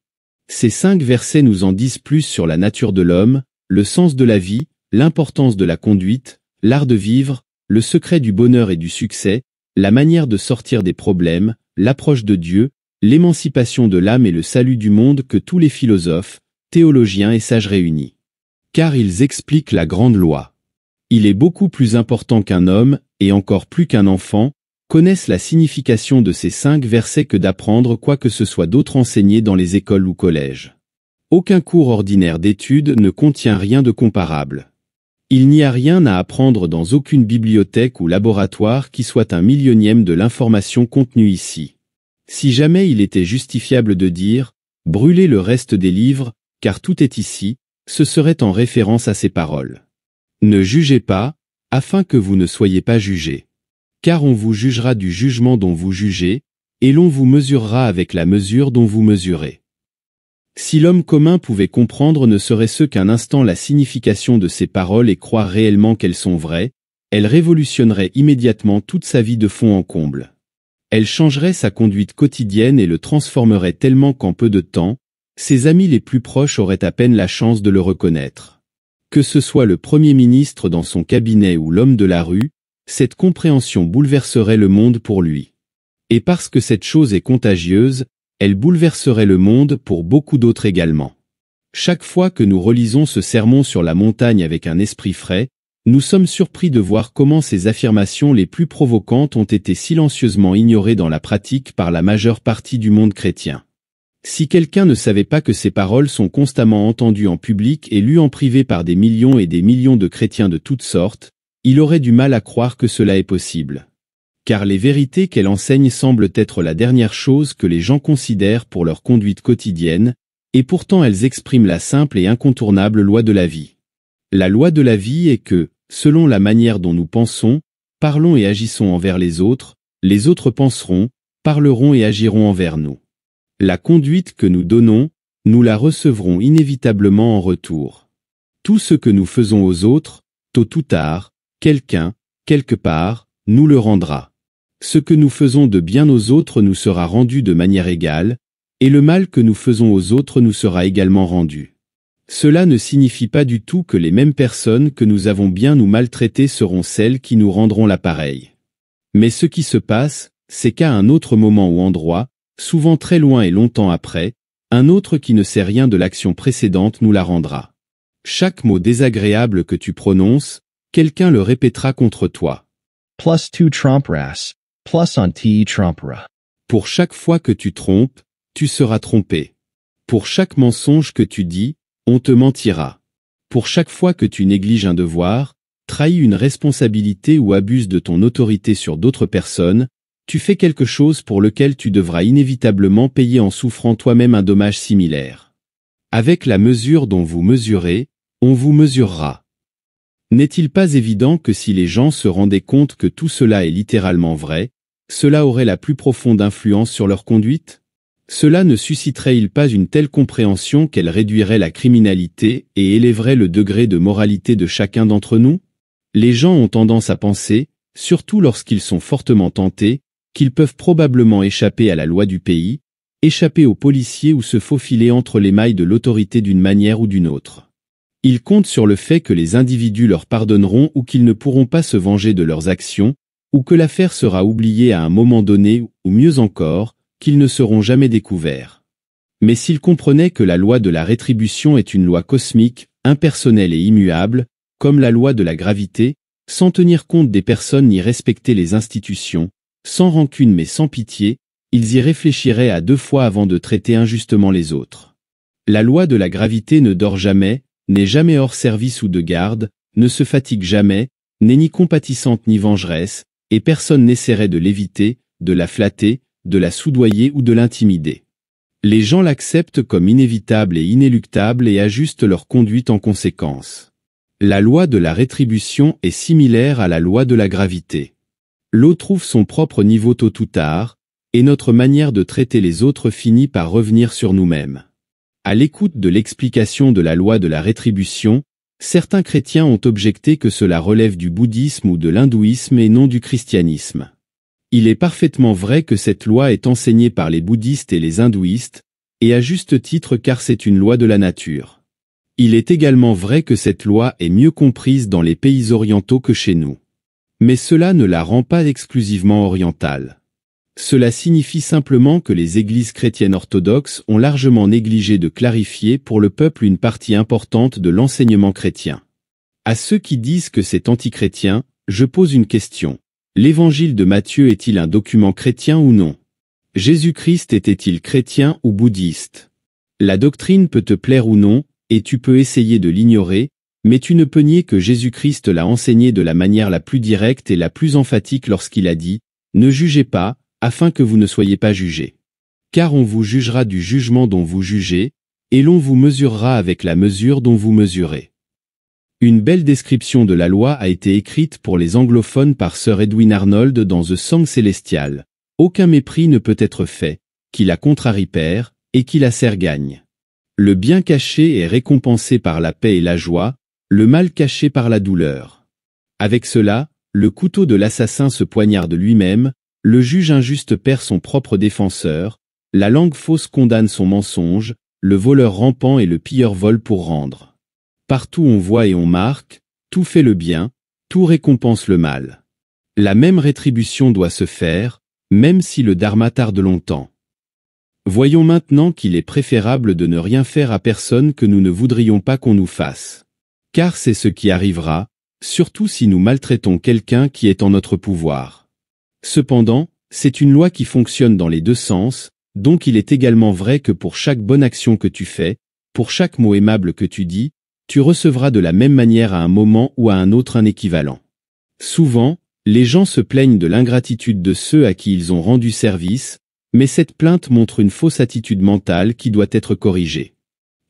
Ces 5 versets nous en disent plus sur la nature de l'homme, le sens de la vie, l'importance de la conduite, l'art de vivre, le secret du bonheur et du succès, la manière de sortir des problèmes, l'approche de Dieu, l'émancipation de l'âme et le salut du monde que tous les philosophes, théologiens et sages réunis. Car ils expliquent la grande loi. Il est beaucoup plus important qu'un homme, et encore plus qu'un enfant, connaisse la signification de ces 5 versets que d'apprendre quoi que ce soit d'autre enseigné dans les écoles ou collèges. Aucun cours ordinaire d'études ne contient rien de comparable. Il n'y a rien à apprendre dans aucune bibliothèque ou laboratoire qui soit un millionième de l'information contenue ici. Si jamais il était justifiable de dire « brûlez le reste des livres, car tout est ici », ce serait en référence à ces paroles. Ne jugez pas, afin que vous ne soyez pas jugés. Car on vous jugera du jugement dont vous jugez, et l'on vous mesurera avec la mesure dont vous mesurez. Si l'homme commun pouvait comprendre ne serait-ce qu'un instant la signification de ces paroles et croire réellement qu'elles sont vraies, elle révolutionnerait immédiatement toute sa vie de fond en comble. Elle changerait sa conduite quotidienne et le transformerait tellement qu'en peu de temps, ses amis les plus proches auraient à peine la chance de le reconnaître. Que ce soit le Premier ministre dans son cabinet ou l'homme de la rue, cette compréhension bouleverserait le monde pour lui. Et parce que cette chose est contagieuse, elle bouleverserait le monde pour beaucoup d'autres également. Chaque fois que nous relisons ce sermon sur la montagne avec un esprit frais, nous sommes surpris de voir comment ces affirmations les plus provocantes ont été silencieusement ignorées dans la pratique par la majeure partie du monde chrétien. Si quelqu'un ne savait pas que ces paroles sont constamment entendues en public et lues en privé par des millions et des millions de chrétiens de toutes sortes, il aurait du mal à croire que cela est possible. Car les vérités qu'elle enseigne semblent être la dernière chose que les gens considèrent pour leur conduite quotidienne, et pourtant elles expriment la simple et incontournable loi de la vie. La loi de la vie est que, selon la manière dont nous pensons, parlons et agissons envers les autres penseront, parleront et agiront envers nous. La conduite que nous donnons, nous la recevrons inévitablement en retour. Tout ce que nous faisons aux autres, tôt ou tard, quelqu'un, quelque part, nous le rendra. Ce que nous faisons de bien aux autres nous sera rendu de manière égale, et le mal que nous faisons aux autres nous sera également rendu. Cela ne signifie pas du tout que les mêmes personnes que nous avons bien ou mal traitées seront celles qui nous rendront l'appareil. Mais ce qui se passe, c'est qu'à un autre moment ou endroit, souvent très loin et longtemps après, un autre qui ne sait rien de l'action précédente nous la rendra. Chaque mot désagréable que tu prononces, quelqu'un le répétera contre toi. Plus tu tromperas, plus on t'y trompera. Pour chaque fois que tu trompes, tu seras trompé. Pour chaque mensonge que tu dis, on te mentira. Pour chaque fois que tu négliges un devoir, trahis une responsabilité ou abuses de ton autorité sur d'autres personnes, tu fais quelque chose pour lequel tu devras inévitablement payer en souffrant toi-même un dommage similaire. Avec la mesure dont vous mesurez, on vous mesurera. N'est-il pas évident que si les gens se rendaient compte que tout cela est littéralement vrai, cela aurait la plus profonde influence sur leur conduite? Cela ne susciterait-il pas une telle compréhension qu'elle réduirait la criminalité et élèverait le degré de moralité de chacun d'entre nous? Les gens ont tendance à penser, surtout lorsqu'ils sont fortement tentés, qu'ils peuvent probablement échapper à la loi du pays, échapper aux policiers ou se faufiler entre les mailles de l'autorité d'une manière ou d'une autre. Ils comptent sur le fait que les individus leur pardonneront ou qu'ils ne pourront pas se venger de leurs actions, ou que l'affaire sera oubliée à un moment donné, ou mieux encore, qu'ils ne seront jamais découverts. Mais s'ils comprenaient que la loi de la rétribution est une loi cosmique, impersonnelle et immuable, comme la loi de la gravité, sans tenir compte des personnes ni respecter les institutions, sans rancune mais sans pitié, ils y réfléchiraient à 2 fois avant de traiter injustement les autres. La loi de la gravité ne dort jamais, n'est jamais hors service ou de garde, ne se fatigue jamais, n'est ni compatissante ni vengeresse, et personne n'essaierait de l'éviter, de la flatter, de la soudoyer ou de l'intimider. Les gens l'acceptent comme inévitable et inéluctable et ajustent leur conduite en conséquence. La loi de la rétribution est similaire à la loi de la gravité. L'eau trouve son propre niveau tôt ou tard, et notre manière de traiter les autres finit par revenir sur nous-mêmes. À l'écoute de l'explication de la loi de la rétribution, certains chrétiens ont objecté que cela relève du bouddhisme ou de l'hindouisme et non du christianisme. Il est parfaitement vrai que cette loi est enseignée par les bouddhistes et les hindouistes, et à juste titre car c'est une loi de la nature. Il est également vrai que cette loi est mieux comprise dans les pays orientaux que chez nous. Mais cela ne la rend pas exclusivement orientale. Cela signifie simplement que les églises chrétiennes orthodoxes ont largement négligé de clarifier pour le peuple une partie importante de l'enseignement chrétien. À ceux qui disent que c'est antichrétien, je pose une question. L'évangile de Matthieu est-il un document chrétien ou non? Jésus-Christ était-il chrétien ou bouddhiste? La doctrine peut te plaire ou non, et tu peux essayer de l'ignorer, mais tu ne peux nier que Jésus-Christ l'a enseigné de la manière la plus directe et la plus emphatique lorsqu'il a dit « Ne jugez pas, afin que vous ne soyez pas jugés. Car on vous jugera du jugement dont vous jugez, et l'on vous mesurera avec la mesure dont vous mesurez. » Une belle description de la loi a été écrite pour les anglophones par Sir Edwin Arnold dans The Song Célestial. Aucun mépris ne peut être fait, qui la contrarie perd, et qui la sert gagne. Le bien caché est récompensé par la paix et la joie, le mal caché par la douleur. Avec cela, le couteau de l'assassin se poignarde lui-même, le juge injuste perd son propre défenseur, la langue fausse condamne son mensonge, le voleur rampant et le pilleur vole pour rendre. Partout on voit et on marque, tout fait le bien, tout récompense le mal. La même rétribution doit se faire, même si le dharma tarde longtemps. Voyons maintenant qu'il est préférable de ne rien faire à personne que nous ne voudrions pas qu'on nous fasse. Car c'est ce qui arrivera, surtout si nous maltraitons quelqu'un qui est en notre pouvoir. Cependant, c'est une loi qui fonctionne dans les deux sens, donc il est également vrai que pour chaque bonne action que tu fais, pour chaque mot aimable que tu dis, tu recevras de la même manière à un moment ou à un autre un équivalent. Souvent, les gens se plaignent de l'ingratitude de ceux à qui ils ont rendu service, mais cette plainte montre une fausse attitude mentale qui doit être corrigée.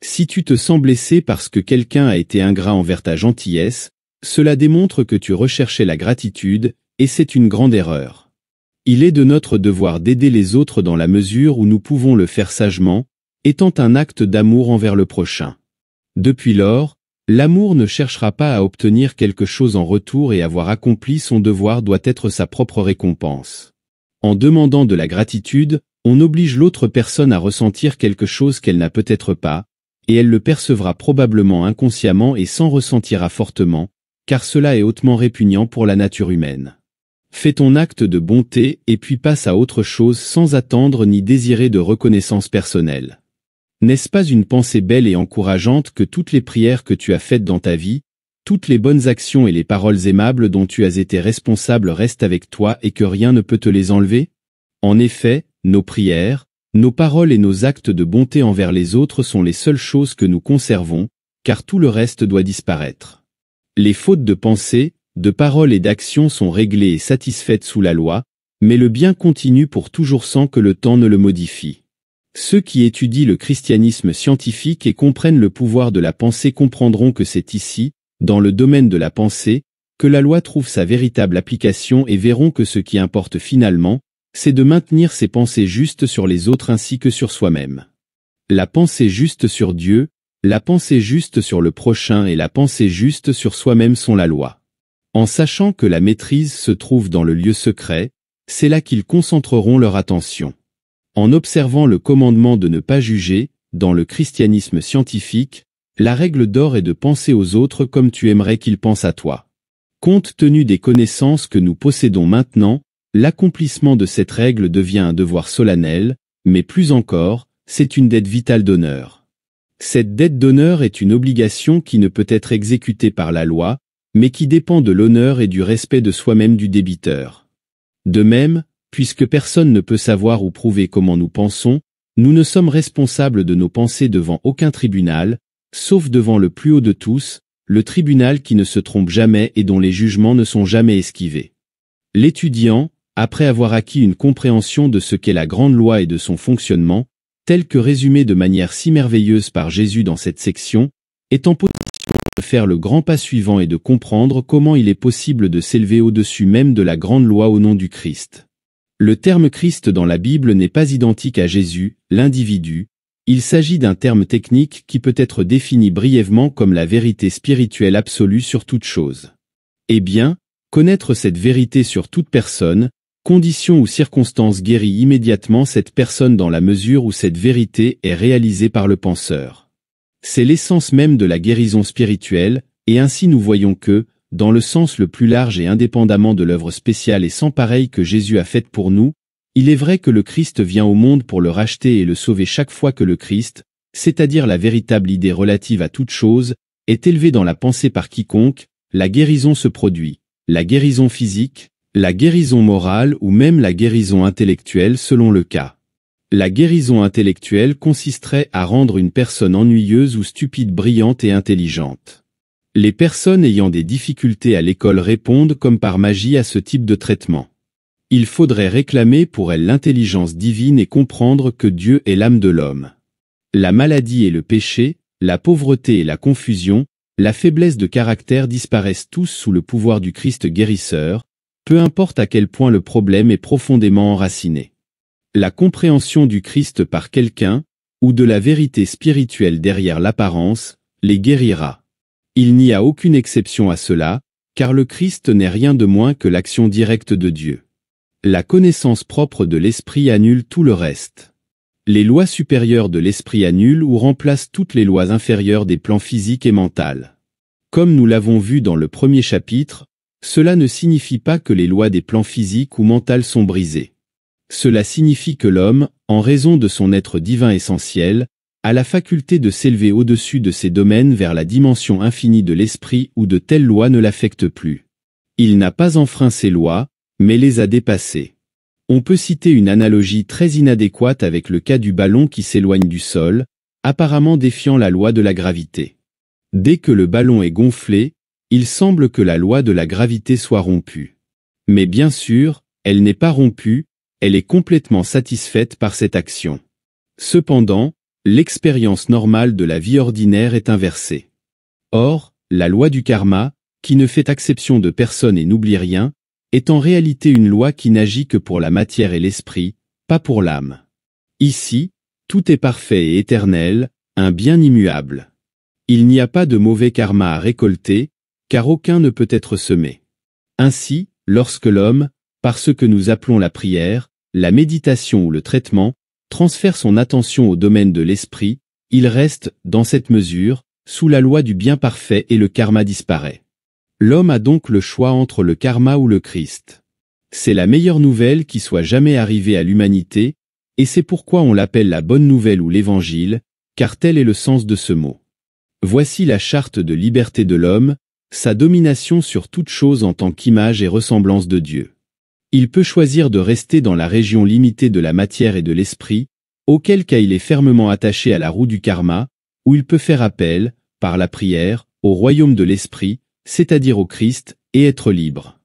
Si tu te sens blessé parce que quelqu'un a été ingrat envers ta gentillesse, cela démontre que tu recherchais la gratitude, et c'est une grande erreur. Il est de notre devoir d'aider les autres dans la mesure où nous pouvons le faire sagement, étant un acte d'amour envers le prochain. Depuis lors, l'amour ne cherchera pas à obtenir quelque chose en retour et avoir accompli son devoir doit être sa propre récompense. En demandant de la gratitude, on oblige l'autre personne à ressentir quelque chose qu'elle n'a peut-être pas, et elle le percevra probablement inconsciemment et s'en ressentira fortement, car cela est hautement répugnant pour la nature humaine. Fais ton acte de bonté et puis passe à autre chose sans attendre ni désirer de reconnaissance personnelle. N'est-ce pas une pensée belle et encourageante que toutes les prières que tu as faites dans ta vie, toutes les bonnes actions et les paroles aimables dont tu as été responsable restent avec toi et que rien ne peut te les enlever? En effet, nos prières, nos paroles et nos actes de bonté envers les autres sont les seules choses que nous conservons, car tout le reste doit disparaître. Les fautes de pensée, de parole et d'action sont réglées et satisfaites sous la loi, mais le bien continue pour toujours sans que le temps ne le modifie. Ceux qui étudient le christianisme scientifique et comprennent le pouvoir de la pensée comprendront que c'est ici, dans le domaine de la pensée, que la loi trouve sa véritable application et verront que ce qui importe finalement, c'est de maintenir ses pensées justes sur les autres ainsi que sur soi-même. La pensée juste sur Dieu, la pensée juste sur le prochain et la pensée juste sur soi-même sont la loi. En sachant que la maîtrise se trouve dans le lieu secret, c'est là qu'ils concentreront leur attention. En observant le commandement de ne pas juger, dans le christianisme scientifique, la règle d'or est de penser aux autres comme tu aimerais qu'ils pensent à toi. Compte tenu des connaissances que nous possédons maintenant, l'accomplissement de cette règle devient un devoir solennel, mais plus encore, c'est une dette vitale d'honneur. Cette dette d'honneur est une obligation qui ne peut être exécutée par la loi, mais qui dépend de l'honneur et du respect de soi-même du débiteur. De même, puisque personne ne peut savoir ou prouver comment nous pensons, nous ne sommes responsables de nos pensées devant aucun tribunal, sauf devant le plus haut de tous, le tribunal qui ne se trompe jamais et dont les jugements ne sont jamais esquivés. L'étudiant, après avoir acquis une compréhension de ce qu'est la grande loi et de son fonctionnement, tel que résumé de manière si merveilleuse par Jésus dans cette section, est en position de faire le grand pas suivant et de comprendre comment il est possible de s'élever au-dessus même de la grande loi au nom du Christ. Le terme Christ dans la Bible n'est pas identique à Jésus, l'individu, il s'agit d'un terme technique qui peut être défini brièvement comme la vérité spirituelle absolue sur toute chose. Eh bien, connaître cette vérité sur toute personne, condition ou circonstance guérit immédiatement cette personne dans la mesure où cette vérité est réalisée par le penseur. C'est l'essence même de la guérison spirituelle, et ainsi nous voyons que, dans le sens le plus large et indépendamment de l'œuvre spéciale et sans pareille que Jésus a faite pour nous, il est vrai que le Christ vient au monde pour le racheter et le sauver chaque fois que le Christ, c'est-à-dire la véritable idée relative à toute chose, est élevé dans la pensée par quiconque, la guérison se produit. La guérison physique, la guérison morale ou même la guérison intellectuelle selon le cas. La guérison intellectuelle consisterait à rendre une personne ennuyeuse ou stupide brillante et intelligente. Les personnes ayant des difficultés à l'école répondent comme par magie à ce type de traitement. Il faudrait réclamer pour elles l'intelligence divine et comprendre que Dieu est l'âme de l'homme. La maladie et le péché, la pauvreté et la confusion, la faiblesse de caractère disparaissent tous sous le pouvoir du Christ guérisseur, peu importe à quel point le problème est profondément enraciné. La compréhension du Christ par quelqu'un, ou de la vérité spirituelle derrière l'apparence, les guérira. Il n'y a aucune exception à cela, car le Christ n'est rien de moins que l'action directe de Dieu. La connaissance propre de l'esprit annule tout le reste. Les lois supérieures de l'esprit annulent ou remplacent toutes les lois inférieures des plans physiques et mentaux. Comme nous l'avons vu dans le premier chapitre, cela ne signifie pas que les lois des plans physiques ou mentaux sont brisées. Cela signifie que l'homme, en raison de son être divin essentiel, a la faculté de s'élever au-dessus de ces domaines vers la dimension infinie de l'esprit où de telles lois ne l'affectent plus. Il n'a pas enfreint ces lois, mais les a dépassées. On peut citer une analogie très inadéquate avec le cas du ballon qui s'éloigne du sol, apparemment défiant la loi de la gravité. Dès que le ballon est gonflé, il semble que la loi de la gravité soit rompue. Mais bien sûr, elle n'est pas rompue, elle est complètement satisfaite par cette action. Cependant, l'expérience normale de la vie ordinaire est inversée. Or, la loi du karma, qui ne fait exception de personne et n'oublie rien, est en réalité une loi qui n'agit que pour la matière et l'esprit, pas pour l'âme. Ici, tout est parfait et éternel, un bien immuable. Il n'y a pas de mauvais karma à récolter, car aucun ne peut être semé. Ainsi, lorsque l'homme, par ce que nous appelons la prière, la méditation ou le traitement, transfère son attention au domaine de l'esprit, il reste, dans cette mesure, sous la loi du bien parfait et le karma disparaît. L'homme a donc le choix entre le karma ou le Christ. C'est la meilleure nouvelle qui soit jamais arrivée à l'humanité, et c'est pourquoi on l'appelle la bonne nouvelle ou l'évangile, car tel est le sens de ce mot. Voici la charte de liberté de l'homme, sa domination sur toute chose en tant qu'image et ressemblance de Dieu. Il peut choisir de rester dans la région limitée de la matière et de l'esprit, auquel cas il est fermement attaché à la roue du karma, ou il peut faire appel, par la prière, au royaume de l'esprit, c'est-à-dire au Christ, et être libre.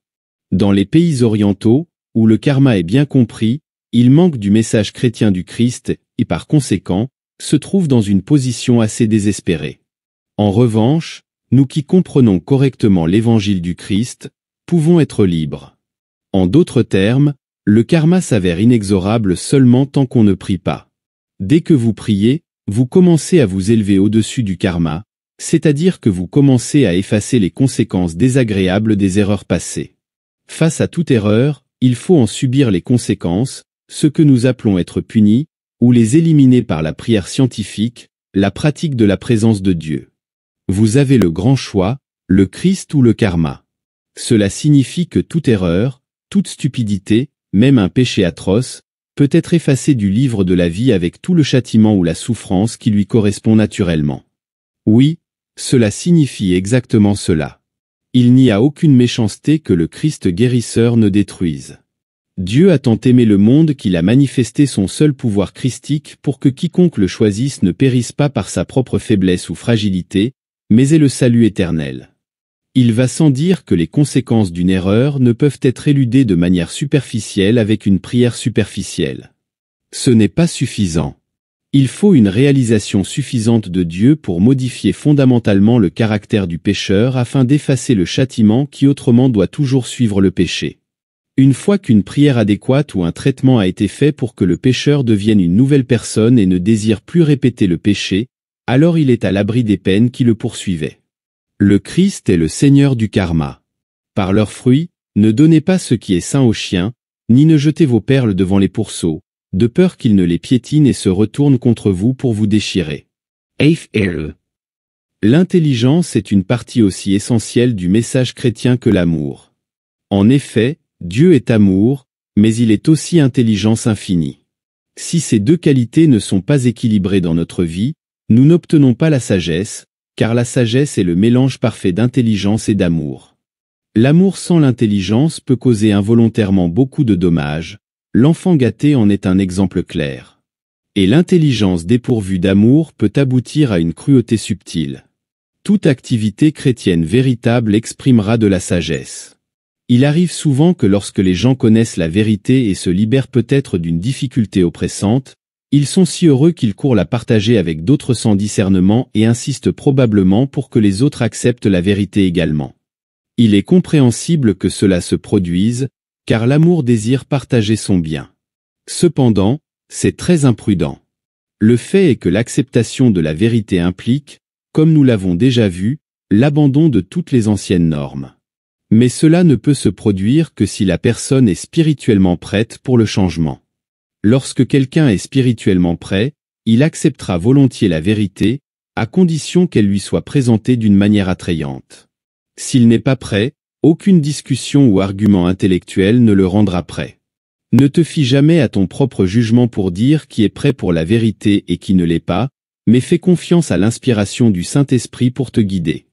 Dans les pays orientaux, où le karma est bien compris, il manque du message chrétien du Christ, et par conséquent, se trouve dans une position assez désespérée. En revanche, nous qui comprenons correctement l'évangile du Christ, pouvons être libres. En d'autres termes, le karma s'avère inexorable seulement tant qu'on ne prie pas. Dès que vous priez, vous commencez à vous élever au-dessus du karma, c'est-à-dire que vous commencez à effacer les conséquences désagréables des erreurs passées. Face à toute erreur, il faut en subir les conséquences, ce que nous appelons être puni, ou les éliminer par la prière scientifique, la pratique de la présence de Dieu. Vous avez le grand choix, le Christ ou le karma. Cela signifie que toute erreur, toute stupidité, même un péché atroce, peut être effacé du livre de la vie avec tout le châtiment ou la souffrance qui lui correspond naturellement. Oui, cela signifie exactement cela. Il n'y a aucune méchanceté que le Christ guérisseur ne détruise. Dieu a tant aimé le monde qu'il a manifesté son seul pouvoir christique pour que quiconque le choisisse ne périsse pas par sa propre faiblesse ou fragilité, mais ait le salut éternel. Il va sans dire que les conséquences d'une erreur ne peuvent être éludées de manière superficielle avec une prière superficielle. Ce n'est pas suffisant. Il faut une réalisation suffisante de Dieu pour modifier fondamentalement le caractère du pécheur afin d'effacer le châtiment qui autrement doit toujours suivre le péché. Une fois qu'une prière adéquate ou un traitement a été fait pour que le pécheur devienne une nouvelle personne et ne désire plus répéter le péché, alors il est à l'abri des peines qui le poursuivaient. Le Christ est le Seigneur du karma. Par leurs fruits, ne donnez pas ce qui est sain aux chiens, ni ne jetez vos perles devant les pourceaux, de peur qu'ils ne les piétinent et se retournent contre vous pour vous déchirer. L'intelligence est une partie aussi essentielle du message chrétien que l'amour. En effet, Dieu est amour, mais il est aussi intelligence infinie. Si ces deux qualités ne sont pas équilibrées dans notre vie, nous n'obtenons pas la sagesse, car la sagesse est le mélange parfait d'intelligence et d'amour. L'amour sans l'intelligence peut causer involontairement beaucoup de dommages, l'enfant gâté en est un exemple clair. Et l'intelligence dépourvue d'amour peut aboutir à une cruauté subtile. Toute activité chrétienne véritable exprimera de la sagesse. Il arrive souvent que lorsque les gens connaissent la vérité et se libèrent peut-être d'une difficulté oppressante, ils sont si heureux qu'ils courent la partager avec d'autres sans discernement et insistent probablement pour que les autres acceptent la vérité également. Il est compréhensible que cela se produise, car l'amour désire partager son bien. Cependant, c'est très imprudent. Le fait est que l'acceptation de la vérité implique, comme nous l'avons déjà vu, l'abandon de toutes les anciennes normes. Mais cela ne peut se produire que si la personne est spirituellement prête pour le changement. Lorsque quelqu'un est spirituellement prêt, il acceptera volontiers la vérité, à condition qu'elle lui soit présentée d'une manière attrayante. S'il n'est pas prêt, aucune discussion ou argument intellectuel ne le rendra prêt. Ne te fie jamais à ton propre jugement pour dire qui est prêt pour la vérité et qui ne l'est pas, mais fais confiance à l'inspiration du Saint-Esprit pour te guider.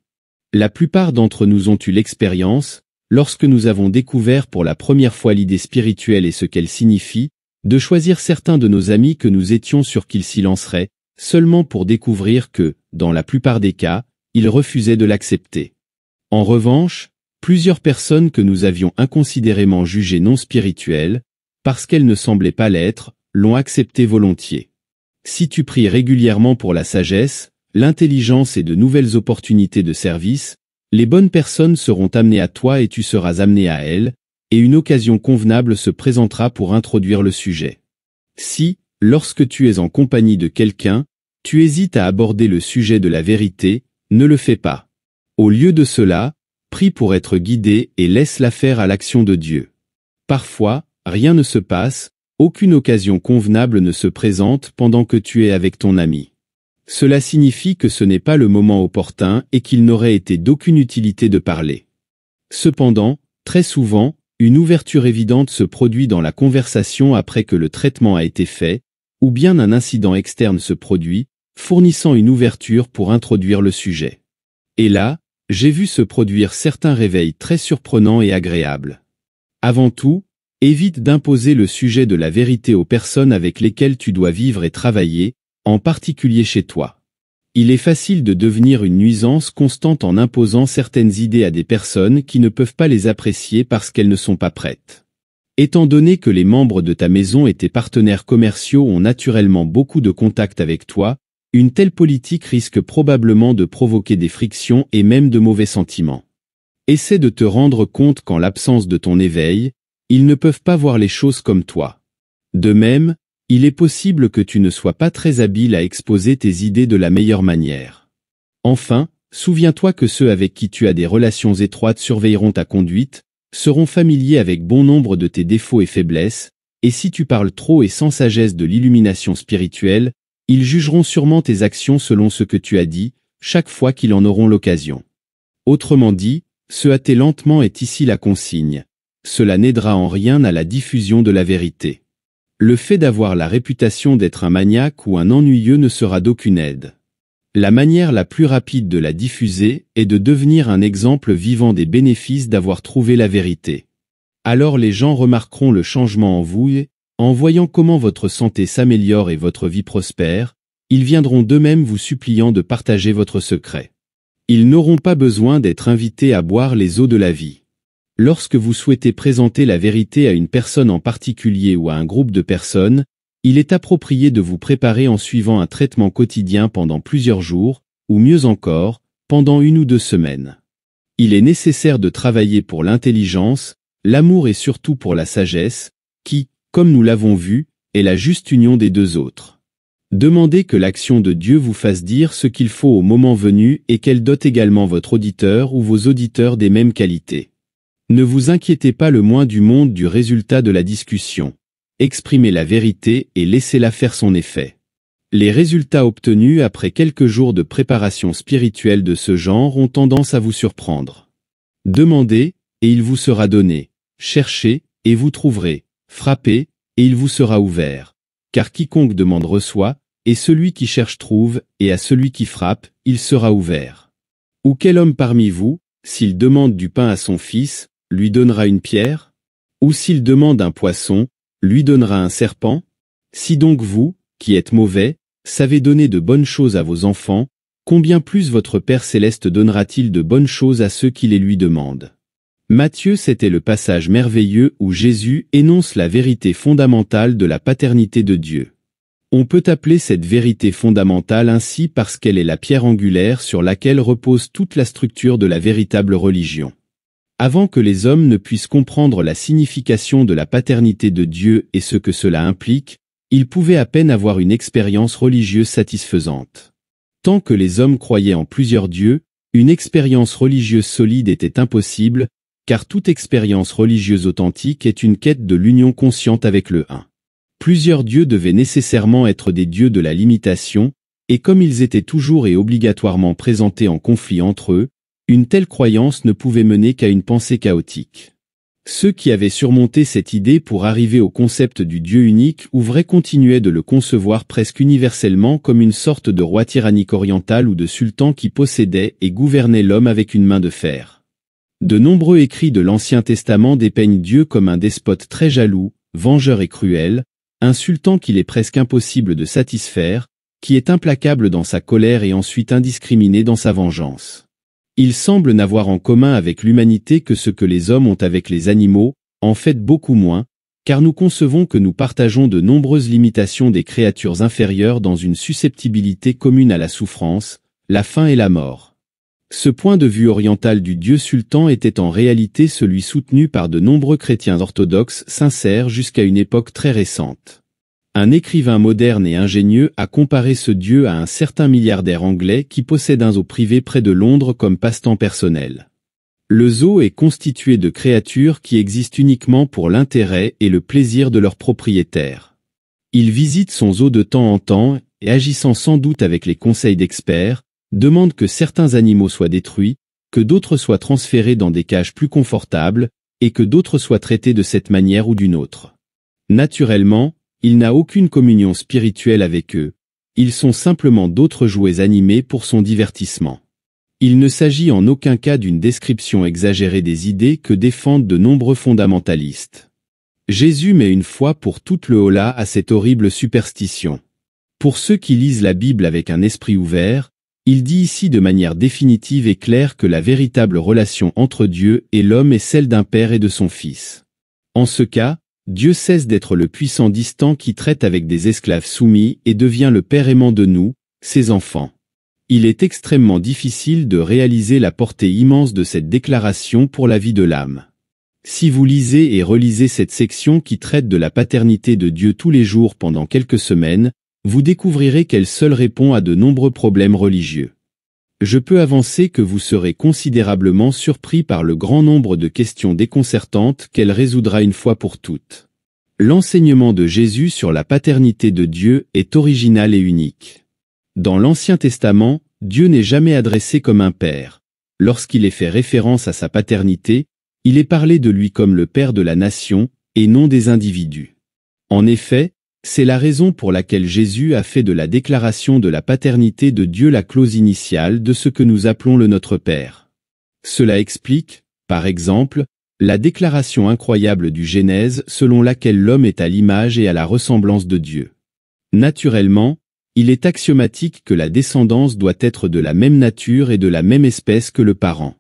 La plupart d'entre nous ont eu l'expérience, lorsque nous avons découvert pour la première fois l'idée spirituelle et ce qu'elle signifie, de choisir certains de nos amis que nous étions sûrs qu'ils s'y lanceraient, seulement pour découvrir que, dans la plupart des cas, ils refusaient de l'accepter. En revanche, plusieurs personnes que nous avions inconsidérément jugées non spirituelles, parce qu'elles ne semblaient pas l'être, l'ont accepté volontiers. Si tu pries régulièrement pour la sagesse, l'intelligence et de nouvelles opportunités de service, les bonnes personnes seront amenées à toi et tu seras amené à elles, et une occasion convenable se présentera pour introduire le sujet. Si, lorsque tu es en compagnie de quelqu'un, tu hésites à aborder le sujet de la vérité, ne le fais pas. Au lieu de cela, prie pour être guidé et laisse l'affaire à l'action de Dieu. Parfois, rien ne se passe, aucune occasion convenable ne se présente pendant que tu es avec ton ami. Cela signifie que ce n'est pas le moment opportun et qu'il n'aurait été d'aucune utilité de parler. Cependant, très souvent, une ouverture évidente se produit dans la conversation après que le traitement a été fait, ou bien un incident externe se produit, fournissant une ouverture pour introduire le sujet. Et là, j'ai vu se produire certains réveils très surprenants et agréables. Avant tout, évite d'imposer le sujet de la vérité aux personnes avec lesquelles tu dois vivre et travailler, en particulier chez toi. Il est facile de devenir une nuisance constante en imposant certaines idées à des personnes qui ne peuvent pas les apprécier parce qu'elles ne sont pas prêtes. Étant donné que les membres de ta maison et tes partenaires commerciaux ont naturellement beaucoup de contacts avec toi, une telle politique risque probablement de provoquer des frictions et même de mauvais sentiments. Essaie de te rendre compte qu'en l'absence de ton éveil, ils ne peuvent pas voir les choses comme toi. De même, il est possible que tu ne sois pas très habile à exposer tes idées de la meilleure manière. Enfin, souviens-toi que ceux avec qui tu as des relations étroites surveilleront ta conduite, seront familiers avec bon nombre de tes défauts et faiblesses, et si tu parles trop et sans sagesse de l'illumination spirituelle, ils jugeront sûrement tes actions selon ce que tu as dit, chaque fois qu'ils en auront l'occasion. Autrement dit, se hâter lentement est ici la consigne. Cela n'aidera en rien à la diffusion de la vérité. Le fait d'avoir la réputation d'être un maniaque ou un ennuyeux ne sera d'aucune aide. La manière la plus rapide de la diffuser est de devenir un exemple vivant des bénéfices d'avoir trouvé la vérité. Alors les gens remarqueront le changement en vous et, en voyant comment votre santé s'améliore et votre vie prospère, ils viendront d'eux-mêmes vous suppliant de partager votre secret. Ils n'auront pas besoin d'être invités à boire les eaux de la vie. Lorsque vous souhaitez présenter la vérité à une personne en particulier ou à un groupe de personnes, il est approprié de vous préparer en suivant un traitement quotidien pendant plusieurs jours, ou mieux encore, pendant 1 ou 2 semaines. Il est nécessaire de travailler pour l'intelligence, l'amour et surtout pour la sagesse, qui, comme nous l'avons vu, est la juste union des deux autres. Demandez que l'action de Dieu vous fasse dire ce qu'il faut au moment venu et qu'elle dote également votre auditeur ou vos auditeurs des mêmes qualités. Ne vous inquiétez pas le moins du monde du résultat de la discussion. Exprimez la vérité et laissez-la faire son effet. Les résultats obtenus après quelques jours de préparation spirituelle de ce genre ont tendance à vous surprendre. Demandez, et il vous sera donné. Cherchez, et vous trouverez. Frappez, et il vous sera ouvert. Car quiconque demande reçoit, et celui qui cherche trouve, et à celui qui frappe, il sera ouvert. Ou quel homme parmi vous, s'il demande du pain à son fils, lui donnera une pierre? Ou s'il demande un poisson, lui donnera un serpent? Si donc vous, qui êtes mauvais, savez donner de bonnes choses à vos enfants, combien plus votre Père Céleste donnera-t-il de bonnes choses à ceux qui les lui demandent? Matthieu, c'était le passage merveilleux où Jésus énonce la vérité fondamentale de la paternité de Dieu. On peut appeler cette vérité fondamentale ainsi parce qu'elle est la pierre angulaire sur laquelle repose toute la structure de la véritable religion. Avant que les hommes ne puissent comprendre la signification de la paternité de Dieu et ce que cela implique, ils pouvaient à peine avoir une expérience religieuse satisfaisante. Tant que les hommes croyaient en plusieurs dieux, une expérience religieuse solide était impossible, car toute expérience religieuse authentique est une quête de l'union consciente avec le Un. Plusieurs dieux devaient nécessairement être des dieux de la limitation, et comme ils étaient toujours et obligatoirement présentés en conflit entre eux, une telle croyance ne pouvait mener qu'à une pensée chaotique. Ceux qui avaient surmonté cette idée pour arriver au concept du Dieu unique ouvraient continuaient de le concevoir presque universellement comme une sorte de roi tyrannique oriental ou de sultan qui possédait et gouvernait l'homme avec une main de fer. De nombreux écrits de l'Ancien Testament dépeignent Dieu comme un despote très jaloux, vengeur et cruel, un sultan qu'il est presque impossible de satisfaire, qui est implacable dans sa colère et ensuite indiscriminé dans sa vengeance. Il semble n'avoir en commun avec l'humanité que ce que les hommes ont avec les animaux, en fait beaucoup moins, car nous concevons que nous partageons de nombreuses limitations des créatures inférieures dans une susceptibilité commune à la souffrance, la faim et la mort. Ce point de vue oriental du Dieu sultan était en réalité celui soutenu par de nombreux chrétiens orthodoxes sincères jusqu'à une époque très récente. Un écrivain moderne et ingénieux a comparé ce Dieu à un certain milliardaire anglais qui possède un zoo privé près de Londres comme passe-temps personnel. Le zoo est constitué de créatures qui existent uniquement pour l'intérêt et le plaisir de leurs propriétaires. Il visite son zoo de temps en temps et, agissant sans doute avec les conseils d'experts, demande que certains animaux soient détruits, que d'autres soient transférés dans des cages plus confortables, et que d'autres soient traités de cette manière ou d'une autre. Naturellement, il n'a aucune communion spirituelle avec eux, ils sont simplement d'autres jouets animés pour son divertissement. Il ne s'agit en aucun cas d'une description exagérée des idées que défendent de nombreux fondamentalistes. Jésus met une fois pour toutes le holà à cette horrible superstition. Pour ceux qui lisent la Bible avec un esprit ouvert, il dit ici de manière définitive et claire que la véritable relation entre Dieu et l'homme est celle d'un père et de son fils. En ce cas, Dieu cesse d'être le puissant distant qui traite avec des esclaves soumis et devient le Père aimant de nous, ses enfants. Il est extrêmement difficile de réaliser la portée immense de cette déclaration pour la vie de l'âme. Si vous lisez et relisez cette section qui traite de la paternité de Dieu tous les jours pendant quelques semaines, vous découvrirez qu'elle seule répond à de nombreux problèmes religieux. Je peux avancer que vous serez considérablement surpris par le grand nombre de questions déconcertantes qu'elle résoudra une fois pour toutes. L'enseignement de Jésus sur la paternité de Dieu est original et unique. Dans l'Ancien Testament, Dieu n'est jamais adressé comme un père. Lorsqu'il est fait référence à sa paternité, il est parlé de lui comme le père de la nation, et non des individus. En effet, c'est la raison pour laquelle Jésus a fait de la déclaration de la paternité de Dieu la clause initiale de ce que nous appelons le Notre Père. Cela explique, par exemple, la déclaration incroyable du Genèse selon laquelle l'homme est à l'image et à la ressemblance de Dieu. Naturellement, il est axiomatique que la descendance doit être de la même nature et de la même espèce que le parent.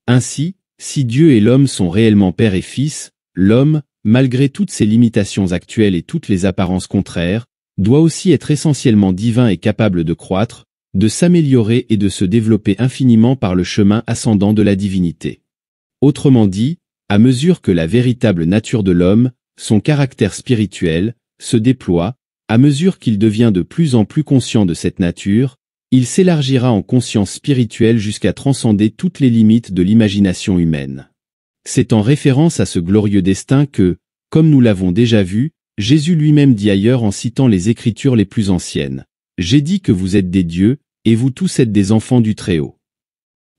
Ainsi, si Dieu et l'homme sont réellement père et fils, l'homme, malgré toutes ses limitations actuelles et toutes les apparences contraires, doit aussi être essentiellement divin et capable de croître, de s'améliorer et de se développer infiniment par le chemin ascendant de la divinité. Autrement dit, à mesure que la véritable nature de l'homme, son caractère spirituel, se déploie, à mesure qu'il devient de plus en plus conscient de cette nature, il s'élargira en conscience spirituelle jusqu'à transcender toutes les limites de l'imagination humaine. C'est en référence à ce glorieux destin que, comme nous l'avons déjà vu, Jésus lui-même dit ailleurs en citant les Écritures les plus anciennes. « J'ai dit que vous êtes des dieux, et vous tous êtes des enfants du Très-Haut. »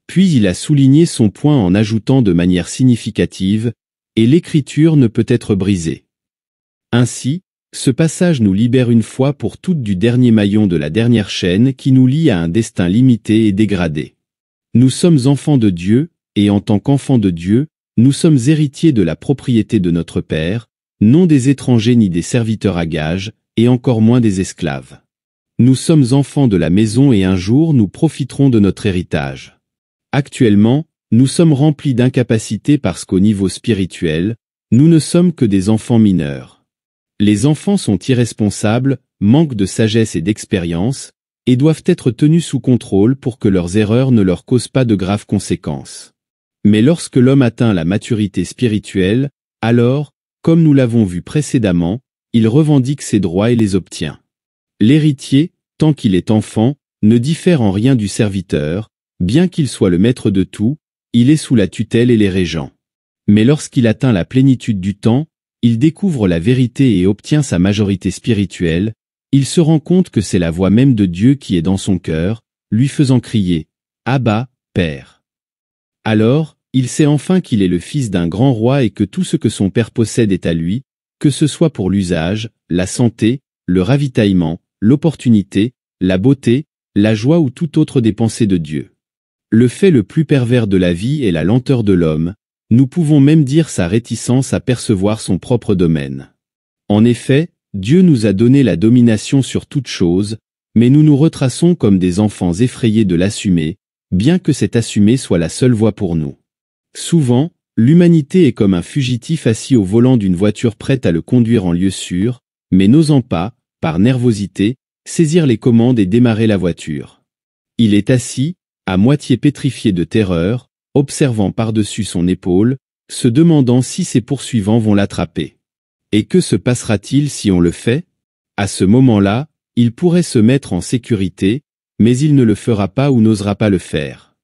Puis il a souligné son point en ajoutant de manière significative « Et l'Écriture ne peut être brisée. » Ainsi, ce passage nous libère une fois pour toutes du dernier maillon de la dernière chaîne qui nous lie à un destin limité et dégradé. Nous sommes enfants de Dieu, et en tant qu'enfants de Dieu, nous sommes héritiers de la propriété de notre Père, non des étrangers ni des serviteurs à gages, et encore moins des esclaves. Nous sommes enfants de la maison et un jour nous profiterons de notre héritage. Actuellement, nous sommes remplis d'incapacité parce qu'au niveau spirituel, nous ne sommes que des enfants mineurs. Les enfants sont irresponsables, manquent de sagesse et d'expérience, et doivent être tenus sous contrôle pour que leurs erreurs ne leur causent pas de graves conséquences. Mais lorsque l'homme atteint la maturité spirituelle, alors, comme nous l'avons vu précédemment, il revendique ses droits et les obtient. L'héritier, tant qu'il est enfant, ne diffère en rien du serviteur, bien qu'il soit le maître de tout, il est sous la tutelle et les régents. Mais lorsqu'il atteint la plénitude du temps, il découvre la vérité et obtient sa majorité spirituelle, il se rend compte que c'est la voix même de Dieu qui est dans son cœur, lui faisant crier « Abba, Père ». Alors, il sait enfin qu'il est le fils d'un grand roi et que tout ce que son père possède est à lui, que ce soit pour l'usage, la santé, le ravitaillement, l'opportunité, la beauté, la joie ou toute autre des pensées de Dieu. Le fait le plus pervers de la vie est la lenteur de l'homme, nous pouvons même dire sa réticence à percevoir son propre domaine. En effet, Dieu nous a donné la domination sur toute chose, mais nous nous retraçons comme des enfants effrayés de l'assumer, bien que cet assumer soit la seule voie pour nous. Souvent, l'humanité est comme un fugitif assis au volant d'une voiture prête à le conduire en lieu sûr, mais n'osant pas, par nervosité, saisir les commandes et démarrer la voiture. Il est assis, à moitié pétrifié de terreur, observant par-dessus son épaule, se demandant si ses poursuivants vont l'attraper. Et que se passera-t-il si on le fait? À ce moment-là, il pourrait se mettre en sécurité, mais il ne le fera pas ou n'osera pas le faire.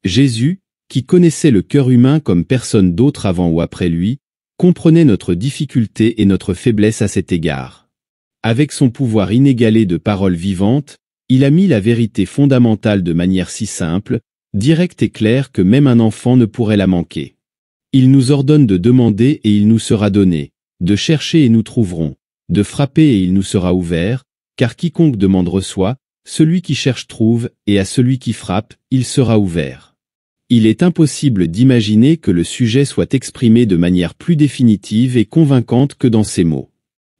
Jésus, qui connaissait le cœur humain comme personne d'autre avant ou après lui, comprenait notre difficulté et notre faiblesse à cet égard. Avec son pouvoir inégalé de parole vivante, il a mis la vérité fondamentale de manière si simple, directe et claire que même un enfant ne pourrait la manquer. Il nous ordonne de demander et il nous sera donné, de chercher et nous trouverons, de frapper et il nous sera ouvert, car quiconque demande reçoit, celui qui cherche trouve, et à celui qui frappe, il sera ouvert. Il est impossible d'imaginer que le sujet soit exprimé de manière plus définitive et convaincante que dans ces mots.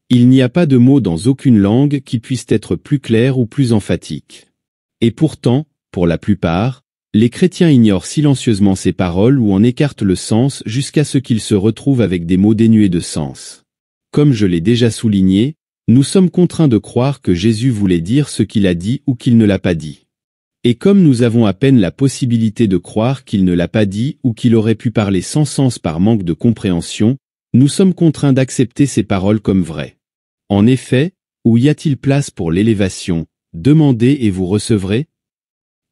Il n'y a pas de mots dans aucune langue qui puisse être plus clair ou plus emphatique. Et pourtant, pour la plupart, les chrétiens ignorent silencieusement ces paroles ou en écartent le sens jusqu'à ce qu'ils se retrouvent avec des mots dénués de sens. Comme je l'ai déjà souligné, nous sommes contraints de croire que Jésus voulait dire ce qu'il a dit ou qu'il ne l'a pas dit. Et comme nous avons à peine la possibilité de croire qu'il ne l'a pas dit ou qu'il aurait pu parler sans sens par manque de compréhension, nous sommes contraints d'accepter ces paroles comme vraies. En effet, où y a-t-il place pour l'élévation? Demandez et vous recevrez?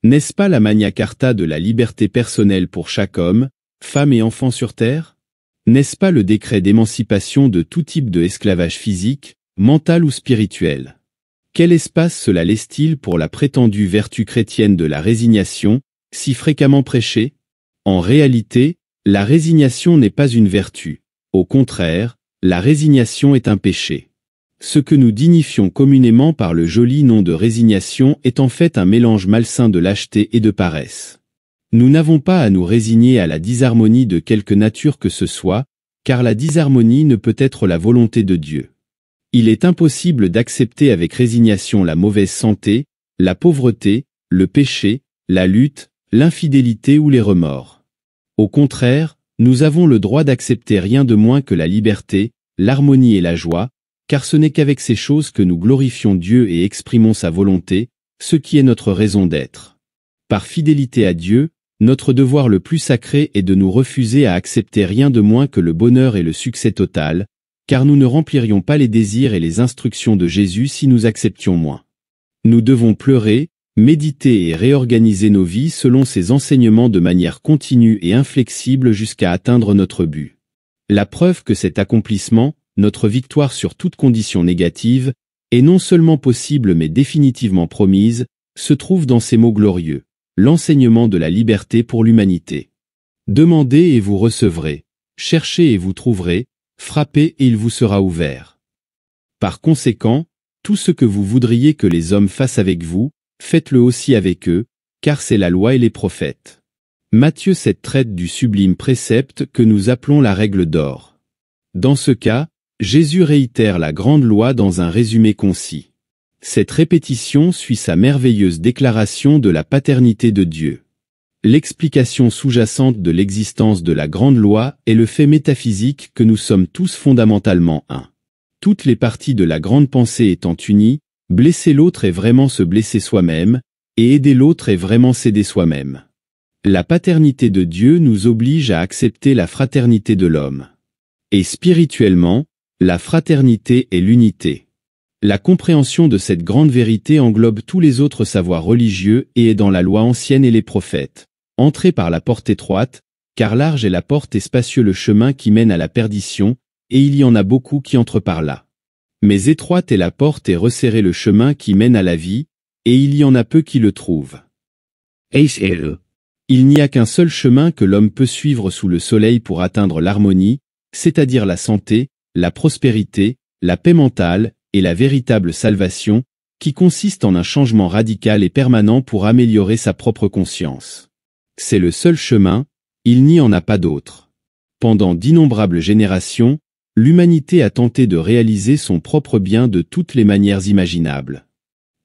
N'est-ce pas la Magna Carta de la liberté personnelle pour chaque homme, femme et enfant sur terre? N'est-ce pas le décret d'émancipation de tout type de esclavage physique, mental ou spirituel? Quel espace cela laisse-t-il pour la prétendue vertu chrétienne de la résignation, si fréquemment prêchée? En réalité, la résignation n'est pas une vertu. Au contraire, la résignation est un péché. Ce que nous dignifions communément par le joli nom de résignation est en fait un mélange malsain de lâcheté et de paresse. Nous n'avons pas à nous résigner à la disharmonie de quelque nature que ce soit, car la disharmonie ne peut être la volonté de Dieu. Il est impossible d'accepter avec résignation la mauvaise santé, la pauvreté, le péché, la lutte, l'infidélité ou les remords. Au contraire, nous avons le droit d'accepter rien de moins que la liberté, l'harmonie et la joie, car ce n'est qu'avec ces choses que nous glorifions Dieu et exprimons sa volonté, ce qui est notre raison d'être. Par fidélité à Dieu, notre devoir le plus sacré est de nous refuser à accepter rien de moins que le bonheur et le succès total, car nous ne remplirions pas les désirs et les instructions de Jésus si nous acceptions moins. Nous devons pleurer, Méditer et réorganiser nos vies selon ces enseignements de manière continue et inflexible jusqu'à atteindre notre but. La preuve que cet accomplissement, notre victoire sur toute condition négative, est non seulement possible mais définitivement promise, se trouve dans ces mots glorieux, l'enseignement de la liberté pour l'humanité. Demandez et vous recevrez, cherchez et vous trouverez, frappez et il vous sera ouvert. Par conséquent, tout ce que vous voudriez que les hommes fassent avec vous, faites-le aussi avec eux, car c'est la loi et les prophètes. Matthieu 7 traite du sublime précepte que nous appelons la règle d'or. Dans ce cas, Jésus réitère la grande loi dans un résumé concis. Cette répétition suit sa merveilleuse déclaration de la paternité de Dieu. L'explication sous-jacente de l'existence de la grande loi est le fait métaphysique que nous sommes tous fondamentalement un. Toutes les parties de la grande pensée étant unies, blesser l'autre est vraiment se blesser soi-même, et aider l'autre est vraiment s'aider soi-même. La paternité de Dieu nous oblige à accepter la fraternité de l'homme. Et spirituellement, la fraternité est l'unité. La compréhension de cette grande vérité englobe tous les autres savoirs religieux et est dans la loi ancienne et les prophètes. Entrez par la porte étroite, car large est la porte et spacieux le chemin qui mène à la perdition, et il y en a beaucoup qui entrent par là. Mais étroite est la porte et resserré le chemin qui mène à la vie, et il y en a peu qui le trouvent. Il n'y a qu'un seul chemin que l'homme peut suivre sous le soleil pour atteindre l'harmonie, c'est-à-dire la santé, la prospérité, la paix mentale, et la véritable salvation, qui consiste en un changement radical et permanent pour améliorer sa propre conscience. C'est le seul chemin, il n'y en a pas d'autre. Pendant d'innombrables générations, l'humanité a tenté de réaliser son propre bien de toutes les manières imaginables.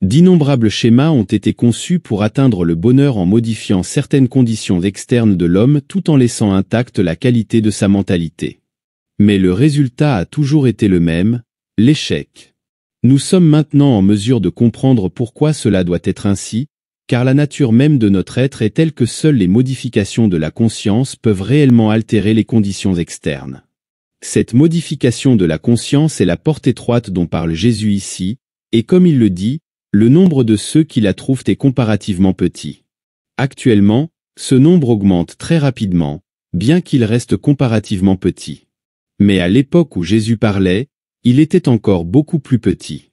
D'innombrables schémas ont été conçus pour atteindre le bonheur en modifiant certaines conditions externes de l'homme tout en laissant intacte la qualité de sa mentalité. Mais le résultat a toujours été le même, l'échec. Nous sommes maintenant en mesure de comprendre pourquoi cela doit être ainsi, car la nature même de notre être est telle que seules les modifications de la conscience peuvent réellement altérer les conditions externes. Cette modification de la conscience est la porte étroite dont parle Jésus ici, et comme il le dit, le nombre de ceux qui la trouvent est comparativement petit. Actuellement, ce nombre augmente très rapidement, bien qu'il reste comparativement petit. Mais à l'époque où Jésus parlait, il était encore beaucoup plus petit.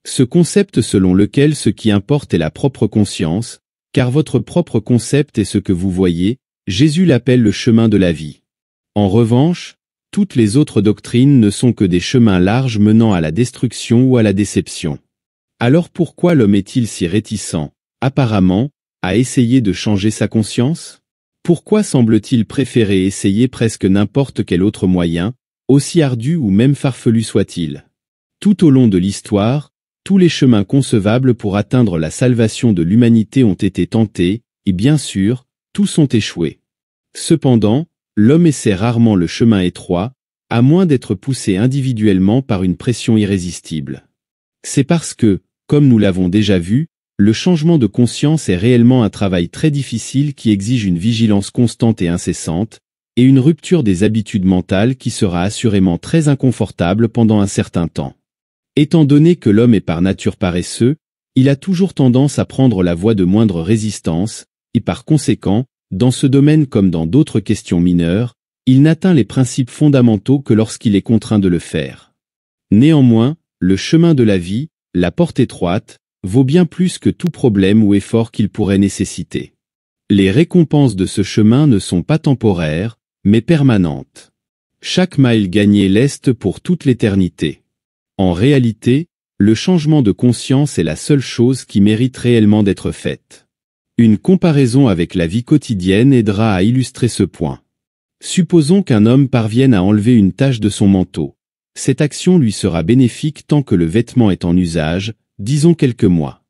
Ce concept selon lequel ce qui importe est la propre conscience, car votre propre concept est ce que vous voyez, Jésus l'appelle le chemin de la vie. En revanche, toutes les autres doctrines ne sont que des chemins larges menant à la destruction ou à la déception. Alors pourquoi l'homme est-il si réticent, apparemment, à essayer de changer sa conscience? Pourquoi semble-t-il préférer essayer presque n'importe quel autre moyen, aussi ardu ou même farfelu soit-il? Tout au long de l'histoire, tous les chemins concevables pour atteindre la salvation de l'humanité ont été tentés, et bien sûr, tous ont échoué. Cependant, l'homme essaie rarement le chemin étroit, à moins d'être poussé individuellement par une pression irrésistible. C'est parce que, comme nous l'avons déjà vu, le changement de conscience est réellement un travail très difficile qui exige une vigilance constante et incessante, et une rupture des habitudes mentales qui sera assurément très inconfortable pendant un certain temps. Étant donné que l'homme est par nature paresseux, il a toujours tendance à prendre la voie de moindre résistance, et par conséquent, dans ce domaine comme dans d'autres questions mineures, il n'atteint les principes fondamentaux que lorsqu'il est contraint de le faire. Néanmoins, le chemin de la vie, la porte étroite, vaut bien plus que tout problème ou effort qu'il pourrait nécessiter. Les récompenses de ce chemin ne sont pas temporaires, mais permanentes. Chaque mile gagné l'est pour toute l'éternité. En réalité, le changement de conscience est la seule chose qui mérite réellement d'être faite. Une comparaison avec la vie quotidienne aidera à illustrer ce point. Supposons qu'un homme parvienne à enlever une tache de son manteau. Cette action lui sera bénéfique tant que le vêtement est en usage, disons quelques mois.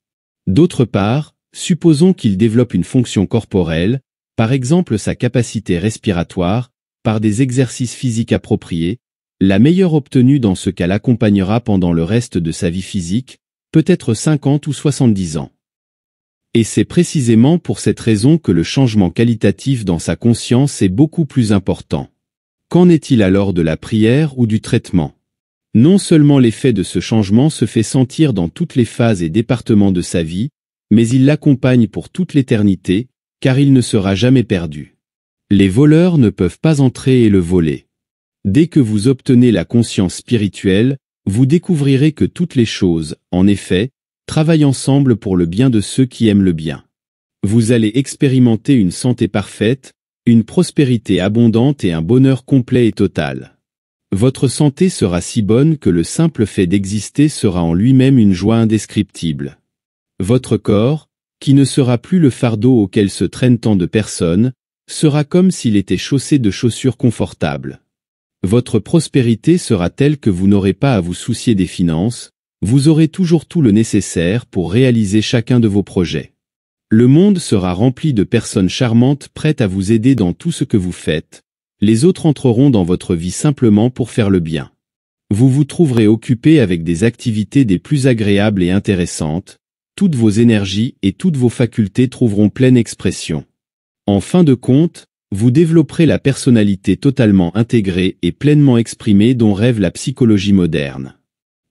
D'autre part, supposons qu'il développe une fonction corporelle, par exemple sa capacité respiratoire, par des exercices physiques appropriés. La meilleure obtenue dans ce cas l'accompagnera pendant le reste de sa vie physique, peut-être 50 ou 70 ans. Et c'est précisément pour cette raison que le changement qualitatif dans sa conscience est beaucoup plus important. Qu'en est-il alors de la prière ou du traitement? Non seulement l'effet de ce changement se fait sentir dans toutes les phases et départements de sa vie, mais il l'accompagne pour toute l'éternité, car il ne sera jamais perdu. Les voleurs ne peuvent pas entrer et le voler. Dès que vous obtenez la conscience spirituelle, vous découvrirez que toutes les choses, en effet, travaillent ensemble pour le bien de ceux qui aiment le bien. Vous allez expérimenter une santé parfaite, une prospérité abondante et un bonheur complet et total. Votre santé sera si bonne que le simple fait d'exister sera en lui-même une joie indescriptible. Votre corps, qui ne sera plus le fardeau auquel se traînent tant de personnes, sera comme s'il était chaussé de chaussures confortables. Votre prospérité sera telle que vous n'aurez pas à vous soucier des finances, vous aurez toujours tout le nécessaire pour réaliser chacun de vos projets. Le monde sera rempli de personnes charmantes prêtes à vous aider dans tout ce que vous faites. Les autres entreront dans votre vie simplement pour faire le bien. Vous vous trouverez occupé avec des activités des plus agréables et intéressantes. Toutes vos énergies et toutes vos facultés trouveront pleine expression. En fin de compte, vous développerez la personnalité totalement intégrée et pleinement exprimée dont rêve la psychologie moderne.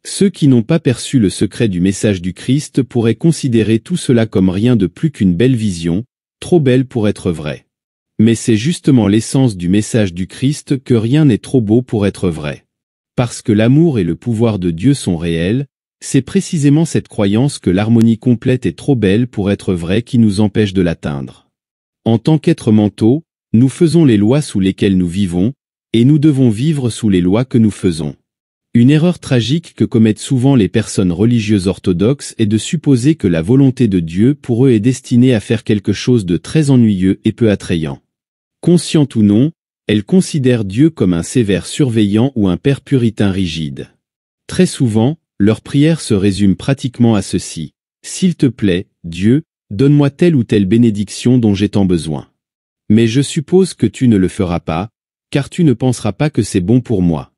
Ceux qui n'ont pas perçu le secret du message du Christ pourraient considérer tout cela comme rien de plus qu'une belle vision, trop belle pour être vraie. Mais c'est justement l'essence du message du Christ que rien n'est trop beau pour être vrai. Parce que l'amour et le pouvoir de Dieu sont réels, c'est précisément cette croyance que l'harmonie complète est trop belle pour être vraie qui nous empêche de l'atteindre. En tant qu'êtres mentaux, nous faisons les lois sous lesquelles nous vivons, et nous devons vivre sous les lois que nous faisons. Une erreur tragique que commettent souvent les personnes religieuses orthodoxes est de supposer que la volonté de Dieu pour eux est destinée à faire quelque chose de très ennuyeux et peu attrayant. Consciente ou non, elles considèrent Dieu comme un sévère surveillant ou un père puritain rigide. Très souvent, leur prière se résume pratiquement à ceci. S'il te plaît, Dieu, donne-moi telle ou telle bénédiction dont j'ai tant besoin. Mais je suppose que tu ne le feras pas, car tu ne penseras pas que c'est bon pour moi.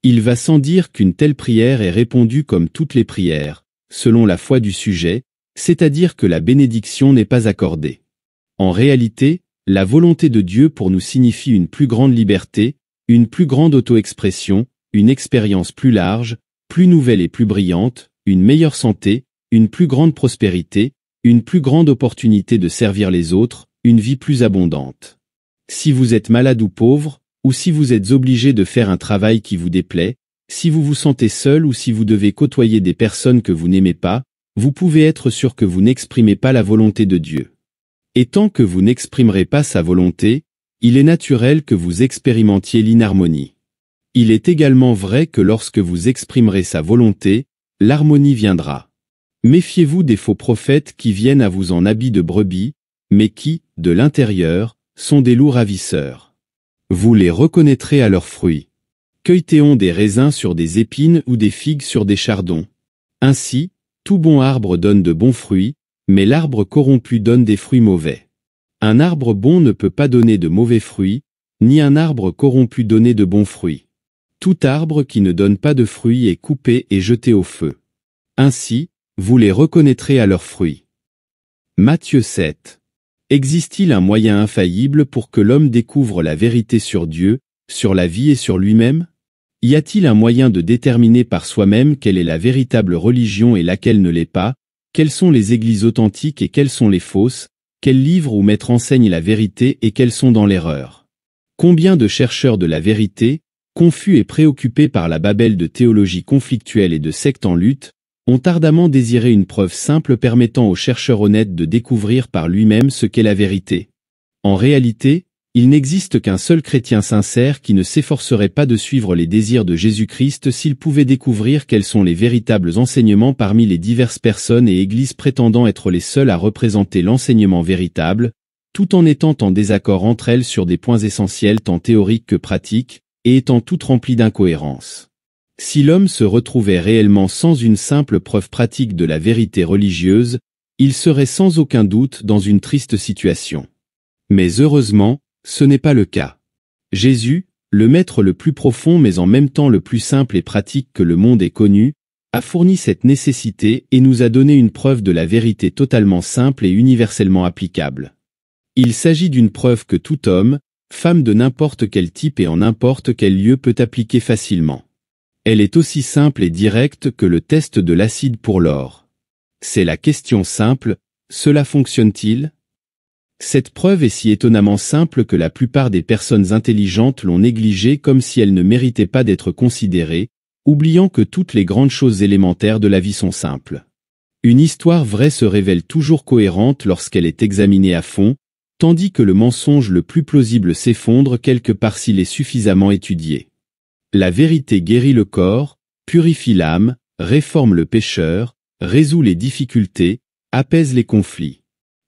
Il va sans dire qu'une telle prière est répondue comme toutes les prières, selon la foi du sujet, c'est-à-dire que la bénédiction n'est pas accordée. En réalité, la volonté de Dieu pour nous signifie une plus grande liberté, une plus grande auto-expression, une expérience plus large, plus nouvelle et plus brillante, une meilleure santé, une plus grande prospérité, une plus grande opportunité de servir les autres, une vie plus abondante. Si vous êtes malade ou pauvre, ou si vous êtes obligé de faire un travail qui vous déplaît, si vous vous sentez seul ou si vous devez côtoyer des personnes que vous n'aimez pas, vous pouvez être sûr que vous n'exprimez pas la volonté de Dieu. Et tant que vous n'exprimerez pas sa volonté, il est naturel que vous expérimentiez l'inharmonie. Il est également vrai que lorsque vous exprimerez sa volonté, l'harmonie viendra. Méfiez-vous des faux prophètes qui viennent à vous en habits de brebis, mais qui, de l'intérieur, sont des loups ravisseurs. Vous les reconnaîtrez à leurs fruits. Cueille-t-on des raisins sur des épines ou des figues sur des chardons? Ainsi, tout bon arbre donne de bons fruits, mais l'arbre corrompu donne des fruits mauvais. Un arbre bon ne peut pas donner de mauvais fruits, ni un arbre corrompu donner de bons fruits. Tout arbre qui ne donne pas de fruits est coupé et jeté au feu. Ainsi, vous les reconnaîtrez à leurs fruits. Matthieu 7. Existe-t-il un moyen infaillible pour que l'homme découvre la vérité sur Dieu, sur la vie et sur lui-même? Y a-t-il un moyen de déterminer par soi-même quelle est la véritable religion et laquelle ne l'est pas, quelles sont les églises authentiques et quelles sont les fausses, quels livres ou maîtres enseignent la vérité et quels sont dans l'erreur? Combien de chercheurs de la vérité, confus et préoccupés par la babelle de théologie conflictuelle et de sectes en lutte, ont ardemment désiré une preuve simple permettant au chercheur honnête de découvrir par lui-même ce qu'est la vérité. En réalité, il n'existe qu'un seul chrétien sincère qui ne s'efforcerait pas de suivre les désirs de Jésus-Christ s'il pouvait découvrir quels sont les véritables enseignements parmi les diverses personnes et églises prétendant être les seules à représenter l'enseignement véritable, tout en étant en désaccord entre elles sur des points essentiels tant théoriques que pratiques, et étant toutes remplies d'incohérences. Si l'homme se retrouvait réellement sans une simple preuve pratique de la vérité religieuse, il serait sans aucun doute dans une triste situation. Mais heureusement, ce n'est pas le cas. Jésus, le maître le plus profond mais en même temps le plus simple et pratique que le monde ait connu, a fourni cette nécessité et nous a donné une preuve de la vérité totalement simple et universellement applicable. Il s'agit d'une preuve que tout homme, femme de n'importe quel type et en n'importe quel lieu peut appliquer facilement. Elle est aussi simple et directe que le test de l'acide pour l'or. C'est la question simple, cela fonctionne-t-il? Cette preuve est si étonnamment simple que la plupart des personnes intelligentes l'ont négligée comme si elle ne méritait pas d'être considérée, oubliant que toutes les grandes choses élémentaires de la vie sont simples. Une histoire vraie se révèle toujours cohérente lorsqu'elle est examinée à fond, tandis que le mensonge le plus plausible s'effondre quelque part s'il est suffisamment étudié. La vérité guérit le corps, purifie l'âme, réforme le pécheur, résout les difficultés, apaise les conflits.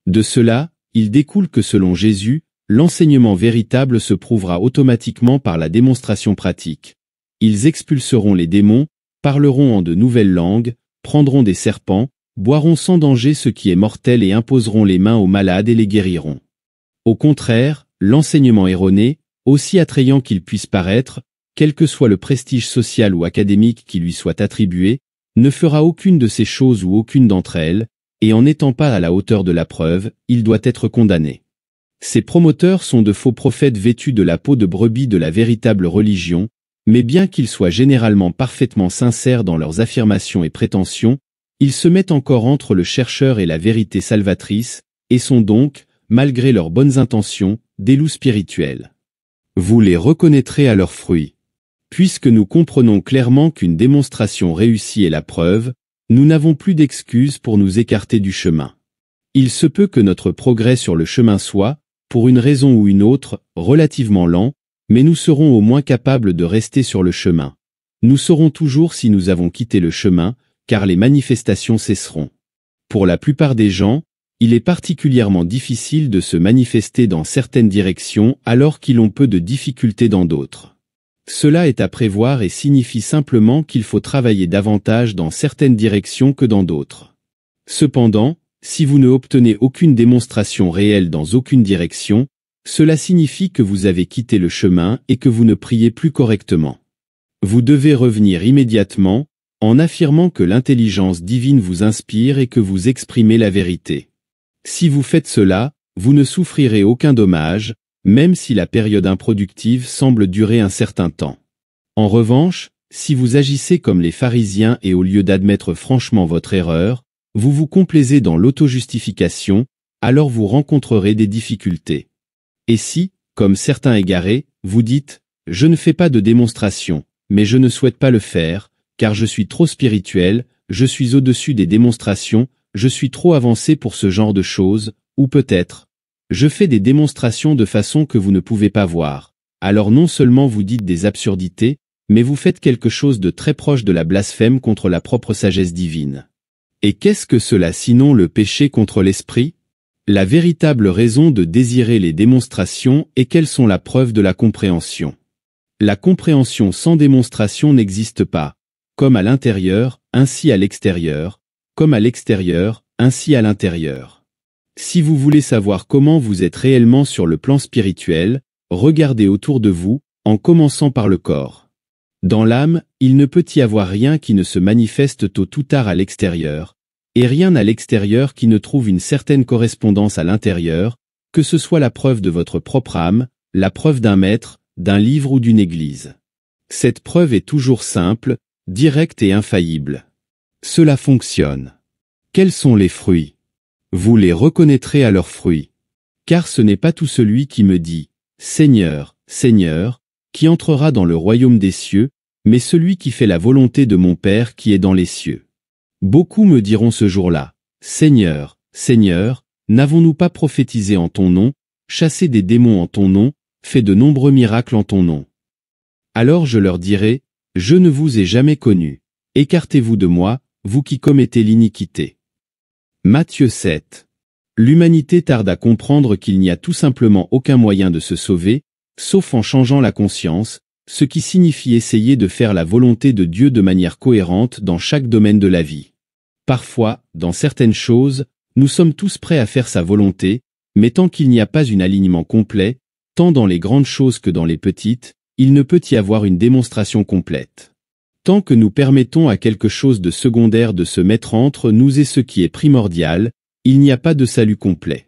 De cela, il découle que selon Jésus, l'enseignement véritable se prouvera automatiquement par la démonstration pratique. Ils expulseront les démons, parleront en de nouvelles langues, prendront des serpents, boiront sans danger ce qui est mortel et imposeront les mains aux malades et les guériront. Au contraire, l'enseignement erroné, aussi attrayant qu'il puisse paraître, quel que soit le prestige social ou académique qui lui soit attribué, ne fera aucune de ces choses ou aucune d'entre elles, et en n'étant pas à la hauteur de la preuve, il doit être condamné. Ces promoteurs sont de faux prophètes vêtus de la peau de brebis de la véritable religion, mais bien qu'ils soient généralement parfaitement sincères dans leurs affirmations et prétentions, ils se mettent encore entre le chercheur et la vérité salvatrice, et sont donc, malgré leurs bonnes intentions, des loups spirituels. Vous les reconnaîtrez à leurs fruits. Puisque nous comprenons clairement qu'une démonstration réussie est la preuve, nous n'avons plus d'excuses pour nous écarter du chemin. Il se peut que notre progrès sur le chemin soit, pour une raison ou une autre, relativement lent, mais nous serons au moins capables de rester sur le chemin. Nous saurons toujours si nous avons quitté le chemin, car les manifestations cesseront. Pour la plupart des gens, il est particulièrement difficile de se manifester dans certaines directions alors qu'ils ont peu de difficultés dans d'autres. Cela est à prévoir et signifie simplement qu'il faut travailler davantage dans certaines directions que dans d'autres. Cependant, si vous ne obtenez aucune démonstration réelle dans aucune direction, cela signifie que vous avez quitté le chemin et que vous ne priez plus correctement. Vous devez revenir immédiatement, en affirmant que l'intelligence divine vous inspire et que vous exprimez la vérité. Si vous faites cela, vous ne souffrirez aucun dommage, même si la période improductive semble durer un certain temps. En revanche, si vous agissez comme les pharisiens et au lieu d'admettre franchement votre erreur, vous vous complaisez dans l'auto-justification, alors vous rencontrerez des difficultés. Et si, comme certains égarés, vous dites « Je ne fais pas de démonstration, mais je ne souhaite pas le faire, car je suis trop spirituel, je suis au-dessus des démonstrations, je suis trop avancé pour ce genre de choses, ou peut-être, je fais des démonstrations de façon que vous ne pouvez pas voir. » Alors non seulement vous dites des absurdités, mais vous faites quelque chose de très proche de la blasphème contre la propre sagesse divine. Et qu'est-ce que cela sinon le péché contre l'esprit? La véritable raison de désirer les démonstrations est qu'elles sont la preuve de la compréhension. La compréhension sans démonstration n'existe pas, comme à l'intérieur, ainsi à l'extérieur, comme à l'extérieur, ainsi à l'intérieur. Si vous voulez savoir comment vous êtes réellement sur le plan spirituel, regardez autour de vous, en commençant par le corps. Dans l'âme, il ne peut y avoir rien qui ne se manifeste tôt ou tard à l'extérieur, et rien à l'extérieur qui ne trouve une certaine correspondance à l'intérieur, que ce soit la preuve de votre propre âme, la preuve d'un maître, d'un livre ou d'une église. Cette preuve est toujours simple, directe et infaillible. Cela fonctionne. Quels sont les fruits? Vous les reconnaîtrez à leurs fruits. Car ce n'est pas tout celui qui me dit « Seigneur, Seigneur », qui entrera dans le royaume des cieux, mais celui qui fait la volonté de mon Père qui est dans les cieux. Beaucoup me diront ce jour-là, « Seigneur, Seigneur, n'avons-nous pas prophétisé en ton nom, chassé des démons en ton nom, fait de nombreux miracles en ton nom ?» Alors je leur dirai, « Je ne vous ai jamais connus. Écartez-vous de moi, vous qui commettez l'iniquité. » Matthieu 7. L'humanité tarde à comprendre qu'il n'y a tout simplement aucun moyen de se sauver, sauf en changeant la conscience, ce qui signifie essayer de faire la volonté de Dieu de manière cohérente dans chaque domaine de la vie. Parfois, dans certaines choses, nous sommes tous prêts à faire sa volonté, mais tant qu'il n'y a pas un alignement complet, tant dans les grandes choses que dans les petites, il ne peut y avoir une démonstration complète. Tant que nous permettons à quelque chose de secondaire de se mettre entre nous et ce qui est primordial, il n'y a pas de salut complet.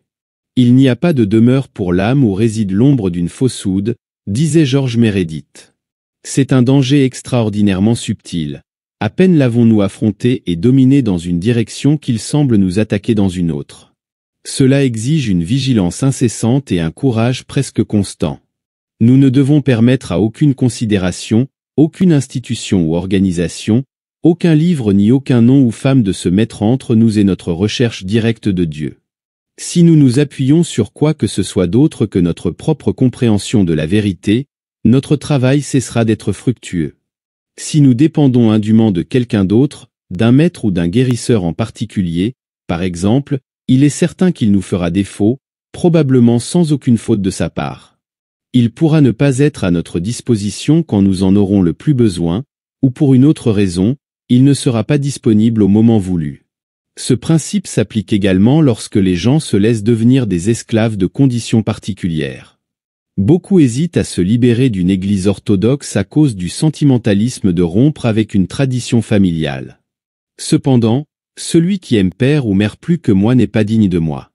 Il n'y a pas de demeure pour l'âme où réside l'ombre d'une fausse oude, disait George Meredith. C'est un danger extraordinairement subtil. à peine l'avons-nous affronté et dominé dans une direction qu'il semble nous attaquer dans une autre. Cela exige une vigilance incessante et un courage presque constant. Nous ne devons permettre à aucune considération, aucune institution ou organisation, aucun livre ni aucun nom ou femme de se mettre entre nous et notre recherche directe de Dieu. Si nous nous appuyons sur quoi que ce soit d'autre que notre propre compréhension de la vérité, notre travail cessera d'être fructueux. Si nous dépendons indûment de quelqu'un d'autre, d'un maître ou d'un guérisseur en particulier, par exemple, il est certain qu'il nous fera défaut, probablement sans aucune faute de sa part. Il pourra ne pas être à notre disposition quand nous en aurons le plus besoin, ou pour une autre raison, il ne sera pas disponible au moment voulu. Ce principe s'applique également lorsque les gens se laissent devenir des esclaves de conditions particulières. Beaucoup hésitent à se libérer d'une église orthodoxe à cause du sentimentalisme de rompre avec une tradition familiale. Cependant, celui qui aime père ou mère plus que moi n'est pas digne de moi.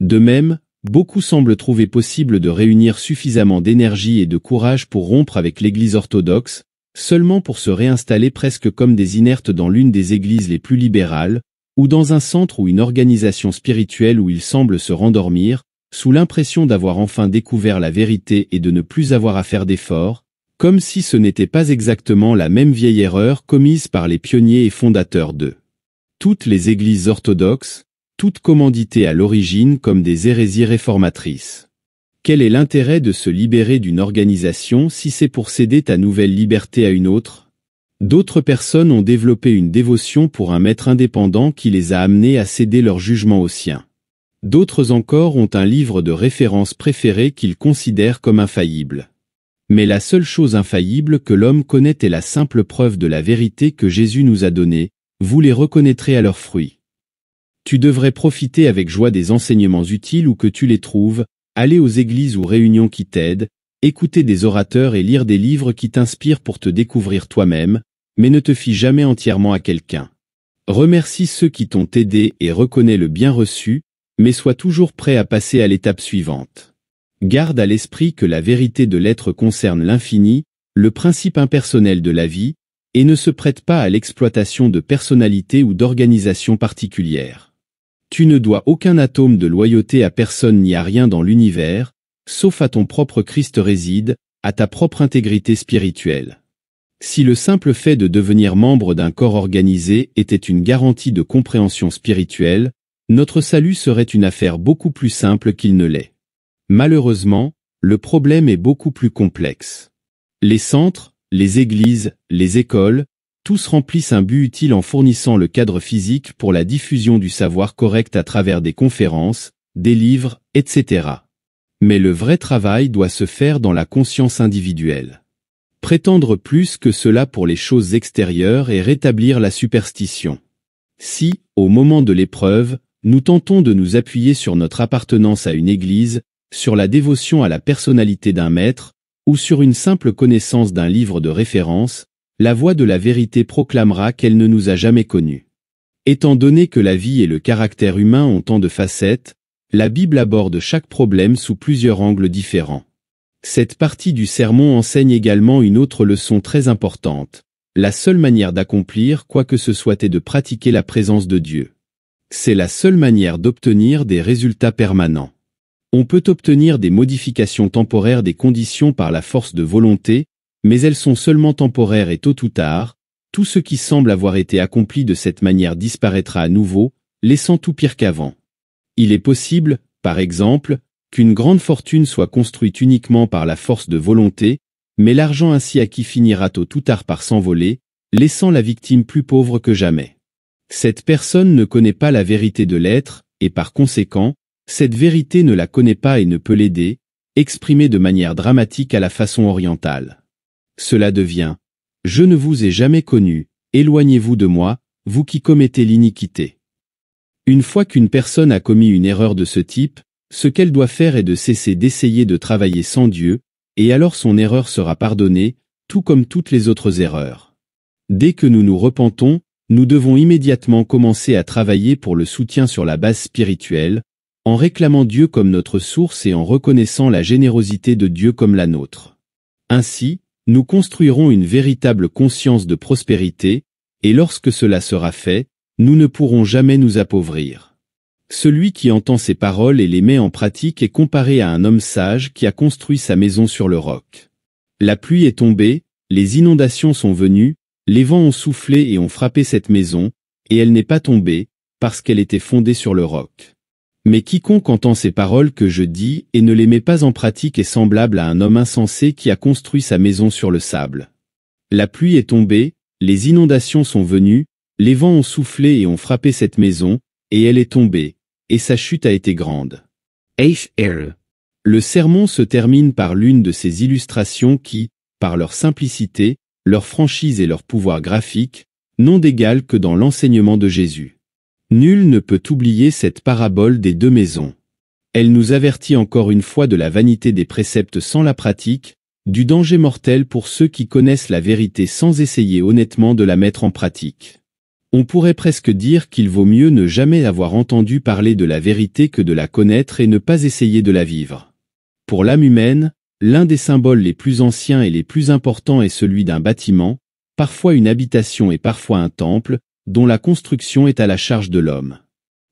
De même, beaucoup semblent trouver possible de réunir suffisamment d'énergie et de courage pour rompre avec l'Église orthodoxe, seulement pour se réinstaller presque comme des inertes dans l'une des églises les plus libérales, ou dans un centre ou une organisation spirituelle où ils semblent se rendormir, sous l'impression d'avoir enfin découvert la vérité et de ne plus avoir à faire d'efforts, comme si ce n'était pas exactement la même vieille erreur commise par les pionniers et fondateurs d'eux. Toutes les églises orthodoxes, toutes commanditées à l'origine comme des hérésies réformatrices. Quel est l'intérêt de se libérer d'une organisation si c'est pour céder ta nouvelle liberté à une autre? D'autres personnes ont développé une dévotion pour un maître indépendant qui les a amenés à céder leur jugement au sien. D'autres encore ont un livre de référence préféré qu'ils considèrent comme infaillible. Mais la seule chose infaillible que l'homme connaît est la simple preuve de la vérité que Jésus nous a donnée, vous les reconnaîtrez à leurs fruits. Tu devrais profiter avec joie des enseignements utiles où que tu les trouves, aller aux églises ou réunions qui t'aident, écouter des orateurs et lire des livres qui t'inspirent pour te découvrir toi-même, mais ne te fie jamais entièrement à quelqu'un. Remercie ceux qui t'ont aidé et reconnais le bien reçu, mais sois toujours prêt à passer à l'étape suivante. Garde à l'esprit que la vérité de l'être concerne l'infini, le principe impersonnel de la vie, et ne se prête pas à l'exploitation de personnalités ou d'organisations particulières. Tu ne dois aucun atome de loyauté à personne ni à rien dans l'univers, sauf à ton propre Christ réside, à ta propre intégrité spirituelle. Si le simple fait de devenir membre d'un corps organisé était une garantie de compréhension spirituelle, notre salut serait une affaire beaucoup plus simple qu'il ne l'est. Malheureusement, le problème est beaucoup plus complexe. Les centres, les églises, les écoles, tous remplissent un but utile en fournissant le cadre physique pour la diffusion du savoir correct à travers des conférences, des livres, etc. Mais le vrai travail doit se faire dans la conscience individuelle. Prétendre plus que cela pour les choses extérieures et rétablir la superstition. Si, au moment de l'épreuve, nous tentons de nous appuyer sur notre appartenance à une église, sur la dévotion à la personnalité d'un maître, ou sur une simple connaissance d'un livre de référence, la voix de la vérité proclamera qu'elle ne nous a jamais connus. Étant donné que la vie et le caractère humain ont tant de facettes, la Bible aborde chaque problème sous plusieurs angles différents. Cette partie du sermon enseigne également une autre leçon très importante. La seule manière d'accomplir quoi que ce soit est de pratiquer la présence de Dieu. C'est la seule manière d'obtenir des résultats permanents. On peut obtenir des modifications temporaires des conditions par la force de volonté, mais elles sont seulement temporaires et tôt ou tard, tout ce qui semble avoir été accompli de cette manière disparaîtra à nouveau, laissant tout pire qu'avant. Il est possible, par exemple, qu'une grande fortune soit construite uniquement par la force de volonté, mais l'argent ainsi acquis finira tôt ou tard par s'envoler, laissant la victime plus pauvre que jamais. Cette personne ne connaît pas la vérité de l'être, et par conséquent, cette vérité ne la connaît pas et ne peut l'aider, exprimée de manière dramatique à la façon orientale. Cela devient « Je ne vous ai jamais connu, éloignez-vous de moi, vous qui commettez l'iniquité ». Une fois qu'une personne a commis une erreur de ce type, ce qu'elle doit faire est de cesser d'essayer de travailler sans Dieu, et alors son erreur sera pardonnée, tout comme toutes les autres erreurs. Dès que nous nous repentons, nous devons immédiatement commencer à travailler pour le soutien sur la base spirituelle, en réclamant Dieu comme notre source et en reconnaissant la générosité de Dieu comme la nôtre. Ainsi, nous construirons une véritable conscience de prospérité, et lorsque cela sera fait, nous ne pourrons jamais nous appauvrir. Celui qui entend ces paroles et les met en pratique est comparé à un homme sage qui a construit sa maison sur le roc. La pluie est tombée, les inondations sont venues, les vents ont soufflé et ont frappé cette maison, et elle n'est pas tombée, parce qu'elle était fondée sur le roc. Mais quiconque entend ces paroles que je dis et ne les met pas en pratique est semblable à un homme insensé qui a construit sa maison sur le sable. La pluie est tombée, les inondations sont venues, les vents ont soufflé et ont frappé cette maison, et elle est tombée, et sa chute a été grande. Le sermon se termine par l'une de ces illustrations qui, par leur simplicité, leur franchise et leur pouvoir graphique, n'ont d'égal que dans l'enseignement de Jésus. Nul ne peut oublier cette parabole des deux maisons. Elle nous avertit encore une fois de la vanité des préceptes sans la pratique, du danger mortel pour ceux qui connaissent la vérité sans essayer honnêtement de la mettre en pratique. On pourrait presque dire qu'il vaut mieux ne jamais avoir entendu parler de la vérité que de la connaître et ne pas essayer de la vivre. Pour l'âme humaine, l'un des symboles les plus anciens et les plus importants est celui d'un bâtiment, parfois une habitation et parfois un temple, dont la construction est à la charge de l'homme.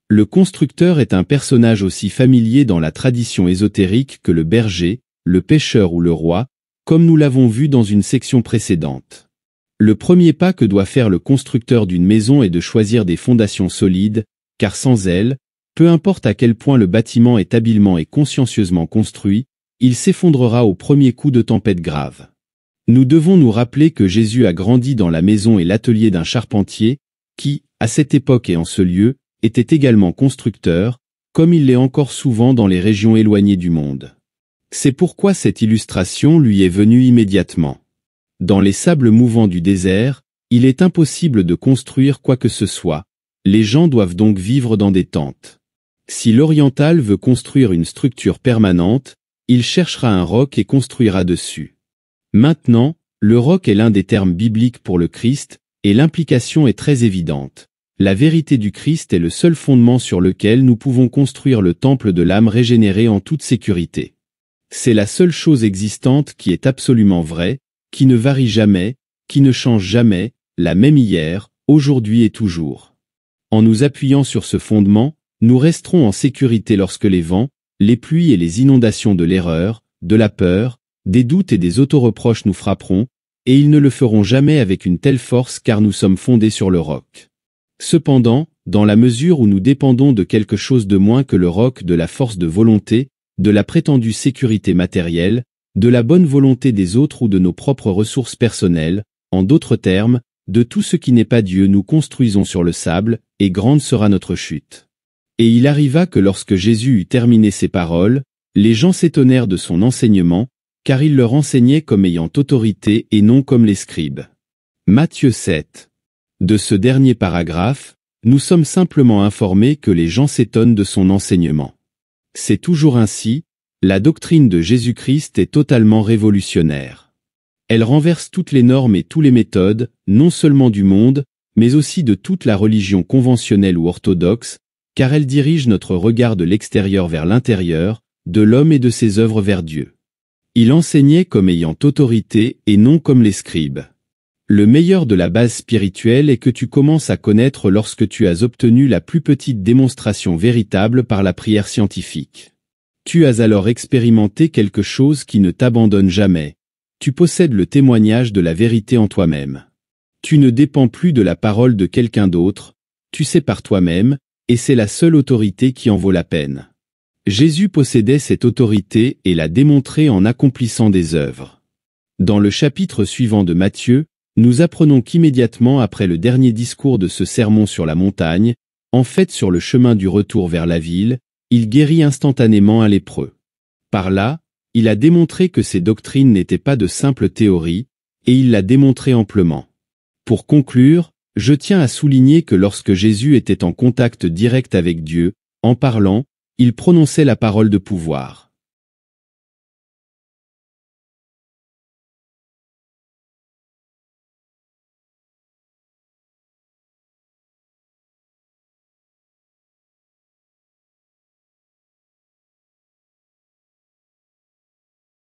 Le constructeur est un personnage aussi familier dans la tradition ésotérique que le berger, le pêcheur ou le roi, comme nous l'avons vu dans une section précédente. Le premier pas que doit faire le constructeur d'une maison est de choisir des fondations solides, car sans elles, peu importe à quel point le bâtiment est habilement et consciencieusement construit, il s'effondrera au premier coup de tempête grave. Nous devons nous rappeler que Jésus a grandi dans la maison et l'atelier d'un charpentier, qui, à cette époque et en ce lieu, était également constructeur, comme il l'est encore souvent dans les régions éloignées du monde. C'est pourquoi cette illustration lui est venue immédiatement. Dans les sables mouvants du désert, il est impossible de construire quoi que ce soit, les gens doivent donc vivre dans des tentes. Si l'oriental veut construire une structure permanente, il cherchera un roc et construira dessus. Maintenant, le roc est l'un des termes bibliques pour le Christ, et l'implication est très évidente. La vérité du Christ est le seul fondement sur lequel nous pouvons construire le temple de l'âme régénérée en toute sécurité. C'est la seule chose existante qui est absolument vraie, qui ne varie jamais, qui ne change jamais, la même hier, aujourd'hui et toujours. En nous appuyant sur ce fondement, nous resterons en sécurité lorsque les vents, les pluies et les inondations de l'erreur, de la peur, des doutes et des autoreproches nous frapperont, et ils ne le feront jamais avec une telle force car nous sommes fondés sur le roc. Cependant, dans la mesure où nous dépendons de quelque chose de moins que le roc, de la force de volonté, de la prétendue sécurité matérielle, de la bonne volonté des autres ou de nos propres ressources personnelles, en d'autres termes, de tout ce qui n'est pas Dieu, nous construisons sur le sable, et grande sera notre chute. Et il arriva que lorsque Jésus eut terminé ces paroles, les gens s'étonnèrent de son enseignement, car il leur enseignait comme ayant autorité et non comme les scribes. Matthieu 7. De ce dernier paragraphe, nous sommes simplement informés que les gens s'étonnent de son enseignement. C'est toujours ainsi, la doctrine de Jésus-Christ est totalement révolutionnaire. Elle renverse toutes les normes et toutes les méthodes, non seulement du monde, mais aussi de toute la religion conventionnelle ou orthodoxe, car elle dirige notre regard de l'extérieur vers l'intérieur, de l'homme et de ses œuvres vers Dieu. Il enseignait comme ayant autorité et non comme les scribes. Le meilleur de la base spirituelle est que tu commences à connaître lorsque tu as obtenu la plus petite démonstration véritable par la prière scientifique. Tu as alors expérimenté quelque chose qui ne t'abandonne jamais. Tu possèdes le témoignage de la vérité en toi-même. Tu ne dépends plus de la parole de quelqu'un d'autre, tu sais par toi-même, et c'est la seule autorité qui en vaut la peine. Jésus possédait cette autorité et l'a démontrée en accomplissant des œuvres. Dans le chapitre suivant de Matthieu, nous apprenons qu'immédiatement après le dernier discours de ce sermon sur la montagne, en fait sur le chemin du retour vers la ville, il guérit instantanément un lépreux. Par là, il a démontré que ces doctrines n'étaient pas de simples théories, et il l'a démontré amplement. Pour conclure, je tiens à souligner que lorsque Jésus était en contact direct avec Dieu, en parlant, il prononçait la parole de pouvoir.